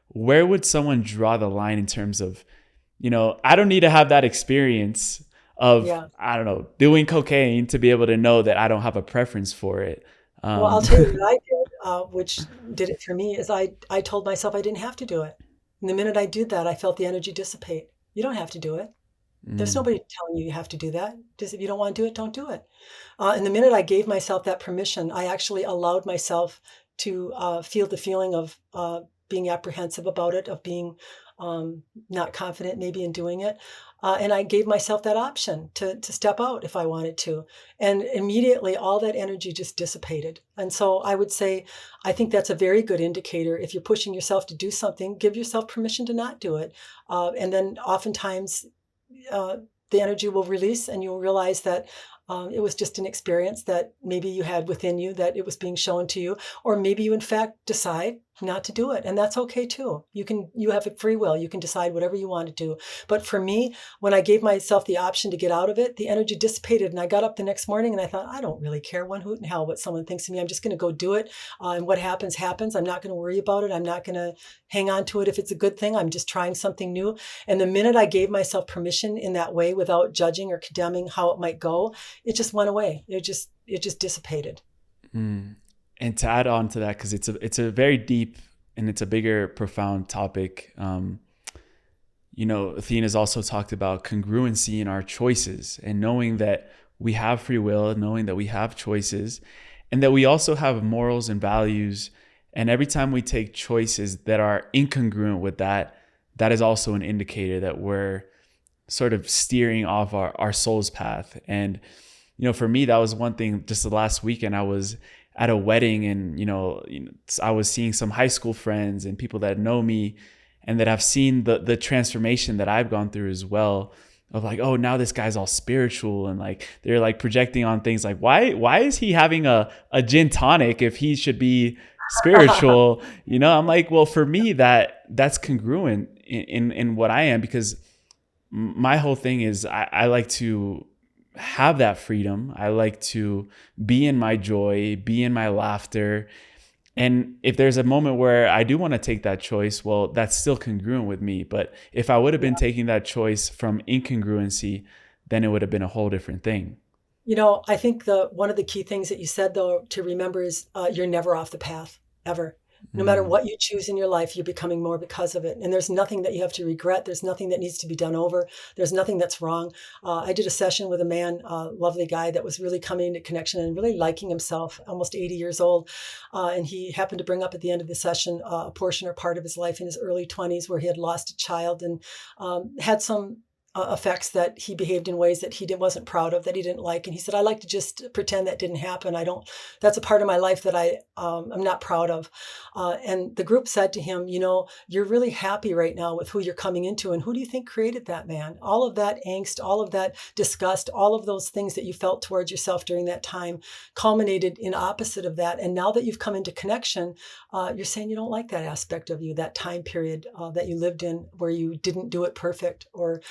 Where would someone draw the line in terms of, I don't need to have that experience of, Yeah. I don't know, doing cocaine to be able to know that I don't have a preference for it. Well, I'll Um, tell you what I did, which did it for me, is I told myself I didn't have to do it. And the minute I did that, I felt the energy dissipate. You don't have to do it. There's mm, nobody telling you you have to do that. Just if you don't want to do it, don't do it. And the minute I gave myself that permission, I actually allowed myself to feel the feeling of being apprehensive about it, of being not confident maybe in doing it. And I gave myself that option to step out if I wanted to. And immediately all that energy just dissipated. And so I would say, I think that's a very good indicator. If you're pushing yourself to do something, give yourself permission to not do it. And then oftentimes, uh, the energy will release and you'll realize that it was just an experience that maybe you had within you, that it was being shown to you, or maybe you in fact decide not to do it, and that's okay too. You have a free will. You can decide whatever you want to do. But for me, when I gave myself the option to get out of it, the energy dissipated, and I got up the next morning and I thought, I don't really care one hoot in hell what someone thinks of me. I'm just going to go do it, and what happens happens. I'm not going to worry about it. I'm not going to hang on to it if it's a good thing. I'm just trying something new. And the minute I gave myself permission in that way, without judging or condemning how it might go, it just went away. It just dissipated. mm. And to add on to that, because it's a very deep and it's a bigger, profound topic. Athena's also talked about congruency in our choices and knowing that we have free will, knowing that we have choices, and that we also have morals and values. And every time we take choices that are incongruent with that, that is also an indicator that we're sort of steering off our soul's path. And, for me, that was one thing. Just the last weekend, I was at a wedding, and, I was seeing some high school friends and people that know me and that have seen the transformation that I've gone through as well, of like, oh, now this guy's all spiritual, and like they're like projecting on things like, why is he having a gin tonic if he should be spiritual? I'm like, well, for me, that's congruent in what I am, because my whole thing is I like to have that freedom. I like to be in my joy, be in my laughter. And if there's a moment where I do want to take that choice, well, that's still congruent with me. But if I would have been taking that choice from incongruency, then it would have been a whole different thing. I think the one of the key things that you said though to remember is you're never off the path ever. No matter Mm. what you choose in your life, you're becoming more because of it. And there's nothing that you have to regret. There's nothing that needs to be done over. There's nothing that's wrong. I did a session with a man, a lovely guy that was really coming into connection and really liking himself, almost 80 years old. And he happened to bring up at the end of the session a portion or part of his life in his early 20s where he had lost a child and had some effects that he behaved in ways that wasn't proud of, that he didn't like. And he said, I like to just pretend that didn't happen. That's a part of my life that I'm not proud of. And the group said to him, you're really happy right now with who you're coming into. And who do you think created that man? All of that angst, all of that disgust, all of those things that you felt towards yourself during that time culminated in opposite of that. And now that you've come into connection, you're saying you don't like that aspect of you, that time period that you lived in where you didn't do it perfect, or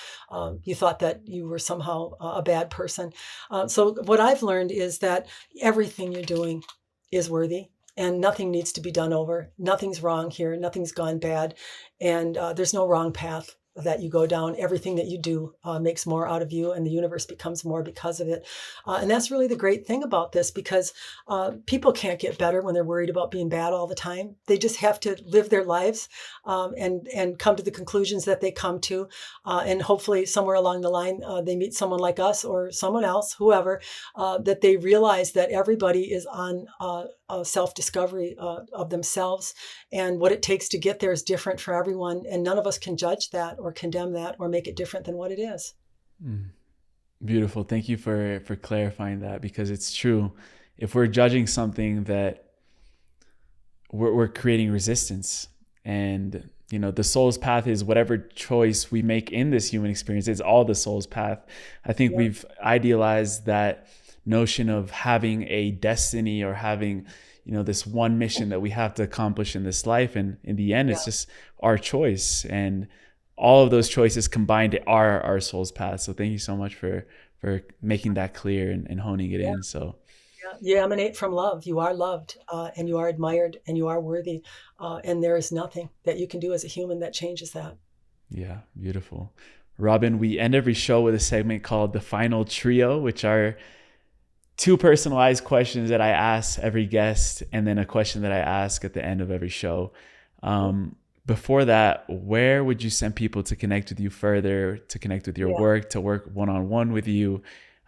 you thought that you were somehow a bad person. So what I've learned is that everything you're doing is worthy and nothing needs to be done over. Nothing's wrong here. Nothing's gone bad. And there's no wrong path that you go down. Everything that you do makes more out of you, and the universe becomes more because of it. And that's really the great thing about this, because people can't get better when they're worried about being bad all the time. They just have to live their lives and come to the conclusions that they come to. And hopefully somewhere along the line, they meet someone like us or someone else, whoever, that they realize that everybody is on self-discovery of themselves, and what it takes to get there is different for everyone, and none of us can judge that or condemn that or make it different than what it is. Mm. Beautiful. Thank you for clarifying that, because it's true. If we're judging something, that we're creating resistance. And the soul's path is whatever choice we make in this human experience. It's all the soul's path. I think we've idealized that notion of having a destiny, or having this one mission that we have to accomplish in this life, and in the end it's just our choice, and all of those choices combined are our soul's path. So thank you so much for making that clear and honing it in. So you emanate from love. You are loved, and you are admired, and you are worthy, and there is nothing that you can do as a human that changes that. Yeah, beautiful. Robin, we end every show with a segment called the Final Trio, which are 2 personalized questions that I ask every guest, and then a question that I ask at the end of every show. Before that, where would you send people to connect with you further, to connect with your work, to work one-on-one with you,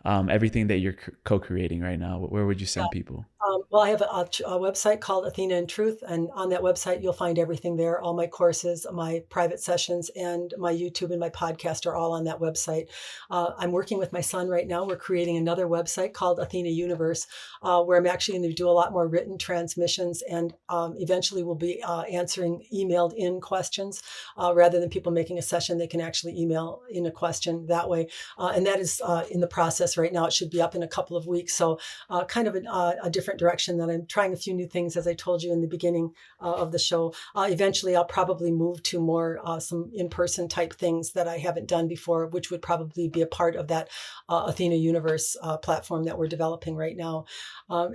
everything that you're co-creating right now? Where would you send people? Well, I have a website called Athena in Truth, and on that website, you'll find everything there. All my courses, my private sessions, and my YouTube and my podcast are all on that website. I'm working with my son right now. We're creating another website called Athena Universe, where I'm actually going to do a lot more written transmissions, and eventually we'll be answering emailed in questions rather than people making a session. They can actually email in a question that way. And that is in the process right now. It should be up in a couple of weeks. So kind of a different direction, that I'm trying a few new things, as I told you in the beginning of the show. Eventually, I'll probably move to more some in-person type things that I haven't done before, which would probably be a part of that Athena Universe platform that we're developing right now.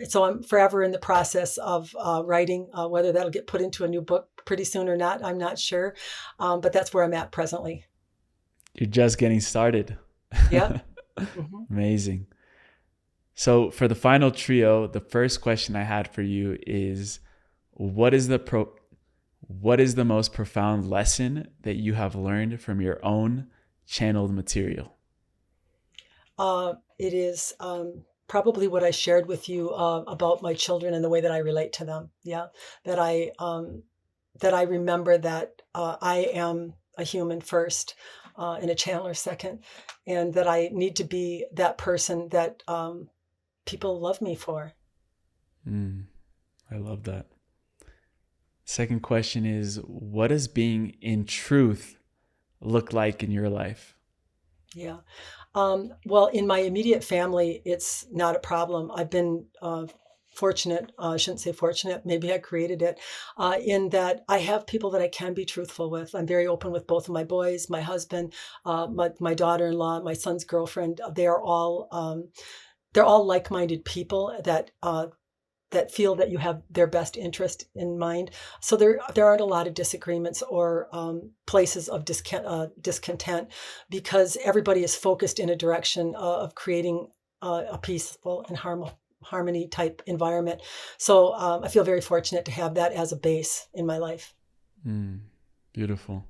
So I'm forever in the process of writing. Whether that'll get put into a new book pretty soon or not, I'm not sure. But that's where I'm at presently. You're just getting started. Yeah. Mm-hmm. Amazing. So for the final trio, the first question I had for you is, what is the most profound lesson that you have learned from your own channeled material? It is probably what I shared with you about my children and the way that I relate to them. Yeah, that I remember that I am a human first and a channeler second, and that I need to be that person that people love me for. I love that. Second question is, what does being in truth look like in your life? Yeah. Well, in my immediate family, it's not a problem. I've been fortunate. I shouldn't say fortunate. Maybe I created it in that I have people that I can be truthful with. I'm very open with both of my boys, my husband, my daughter-in-law, my son's girlfriend. They're all like-minded people that feel that you have their best interest in mind. So there aren't a lot of disagreements or places of discontent, because everybody is focused in a direction of creating a peaceful and harmony type environment. So I feel very fortunate to have that as a base in my life. Beautiful.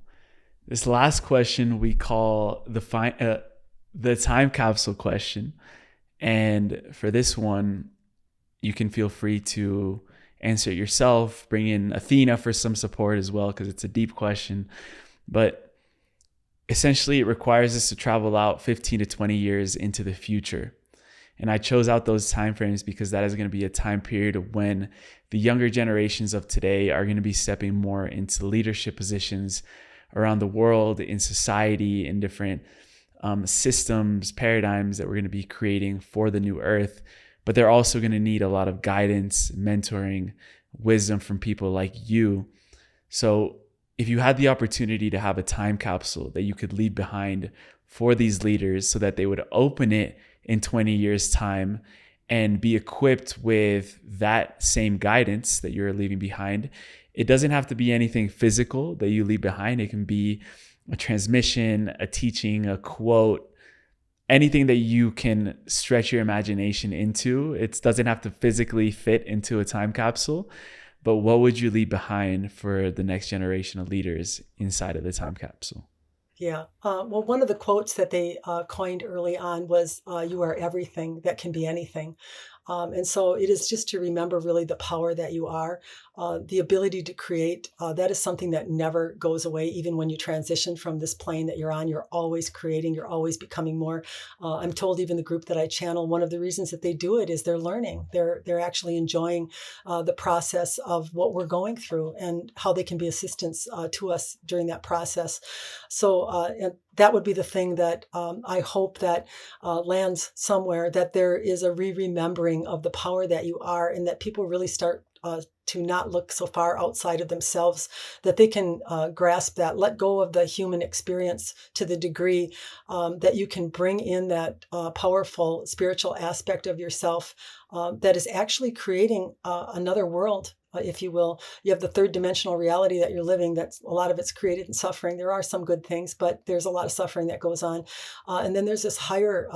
This last question we call the time capsule question. And for this one, you can feel free to answer it yourself. Bring in Athena for some support as well, because it's a deep question. But essentially, it requires us to travel out 15 to 20 years into the future. And I chose out those timeframes because that is going to be a time period when the younger generations of today are going to be stepping more into leadership positions around the world, in society, in different systems, paradigms that we're going to be creating for the new earth. But they're also going to need a lot of guidance, mentoring, wisdom from people like you. So if you had the opportunity to have a time capsule that you could leave behind for these leaders so that they would open it in 20 years' time and be equipped with that same guidance that you're leaving behind, it doesn't have to be anything physical that you leave behind. It can be a transmission, a teaching, a quote, anything that you can stretch your imagination into. It doesn't have to physically fit into a time capsule, but what would you leave behind for the next generation of leaders inside of the time capsule? Yeah. Well, one of the quotes that they coined early on was, you are everything that can be anything. And so it is just to remember really the power that you are, the ability to create. That is something that never goes away. Even when you transition from this plane that you're on, you're always creating, you're always becoming more. I'm told even the group that I channel, one of the reasons that they do it is they're learning. They're actually enjoying the process of what we're going through and how they can be assistance to us during that process. So and that would be the thing that I hope that lands somewhere, that there is a remembering of the power that you are, and that people really start to not look so far outside of themselves, that they can grasp that, let go of the human experience to the degree that you can bring in that powerful spiritual aspect of yourself that is actually creating another world. If you will, you have the third dimensional reality that you're living. That's a lot of it's created in suffering. There are some good things, but there's a lot of suffering that goes on. And then there's this higher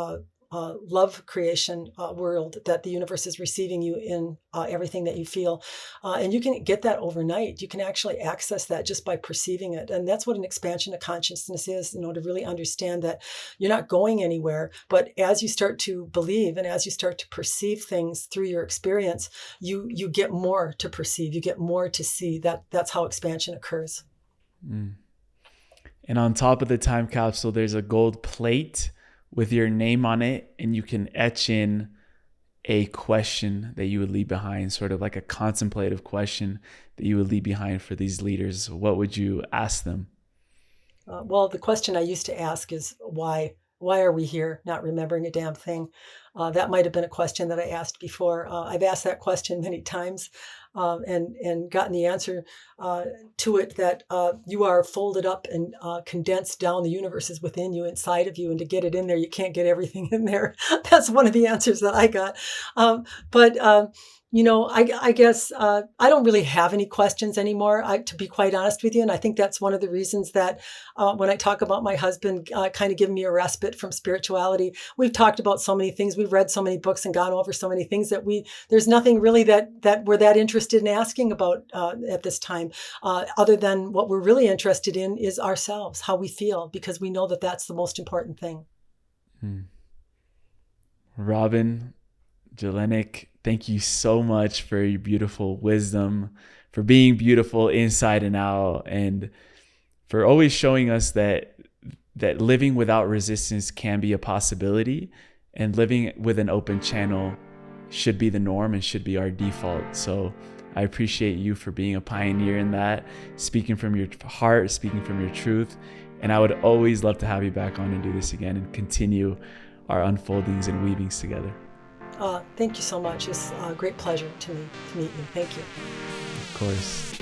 love creation world that the universe is receiving you in everything that you feel. And you can get that overnight. You can actually access that just by perceiving it. And that's what an expansion of consciousness is, to really understand that you're not going anywhere. But as you start to believe and as you start to perceive things through your experience, you get more to perceive, you get more to see. That's how expansion occurs. And on top of the time capsule, there's a gold plate with your name on it, and you can etch in a question that you would leave behind, sort of like a contemplative question that you would leave behind for these leaders. What would you ask them? Well, the question I used to ask is why? Why are we here not remembering a damn thing? That might have been a question that I asked before. I've asked that question many times and gotten the answer to it, that you are folded up and condensed down. The universe is within you, inside of you. And to get it in there, you can't get everything in there. That's one of the answers that I got. I guess I don't really have any questions anymore, to be quite honest with you. And I think that's one of the reasons that when I talk about my husband kind of giving me a respite from spirituality, we've talked about so many things. We've read so many books and gone over so many things that there's nothing really that we're that interested in asking about at this time, other than what we're really interested in is ourselves, how we feel, because we know that that's the most important thing. Robin, Jelinek, thank you so much for your beautiful wisdom, for being beautiful inside and out, and for always showing us that living without resistance can be a possibility, and living with an open channel should be the norm and should be our default. So I appreciate you for being a pioneer in that, speaking from your heart, speaking from your truth. And I would always love to have you back on and do this again and continue our unfoldings and weavings together. Thank you so much. It's a great pleasure to me to meet you. Thank you. Of course.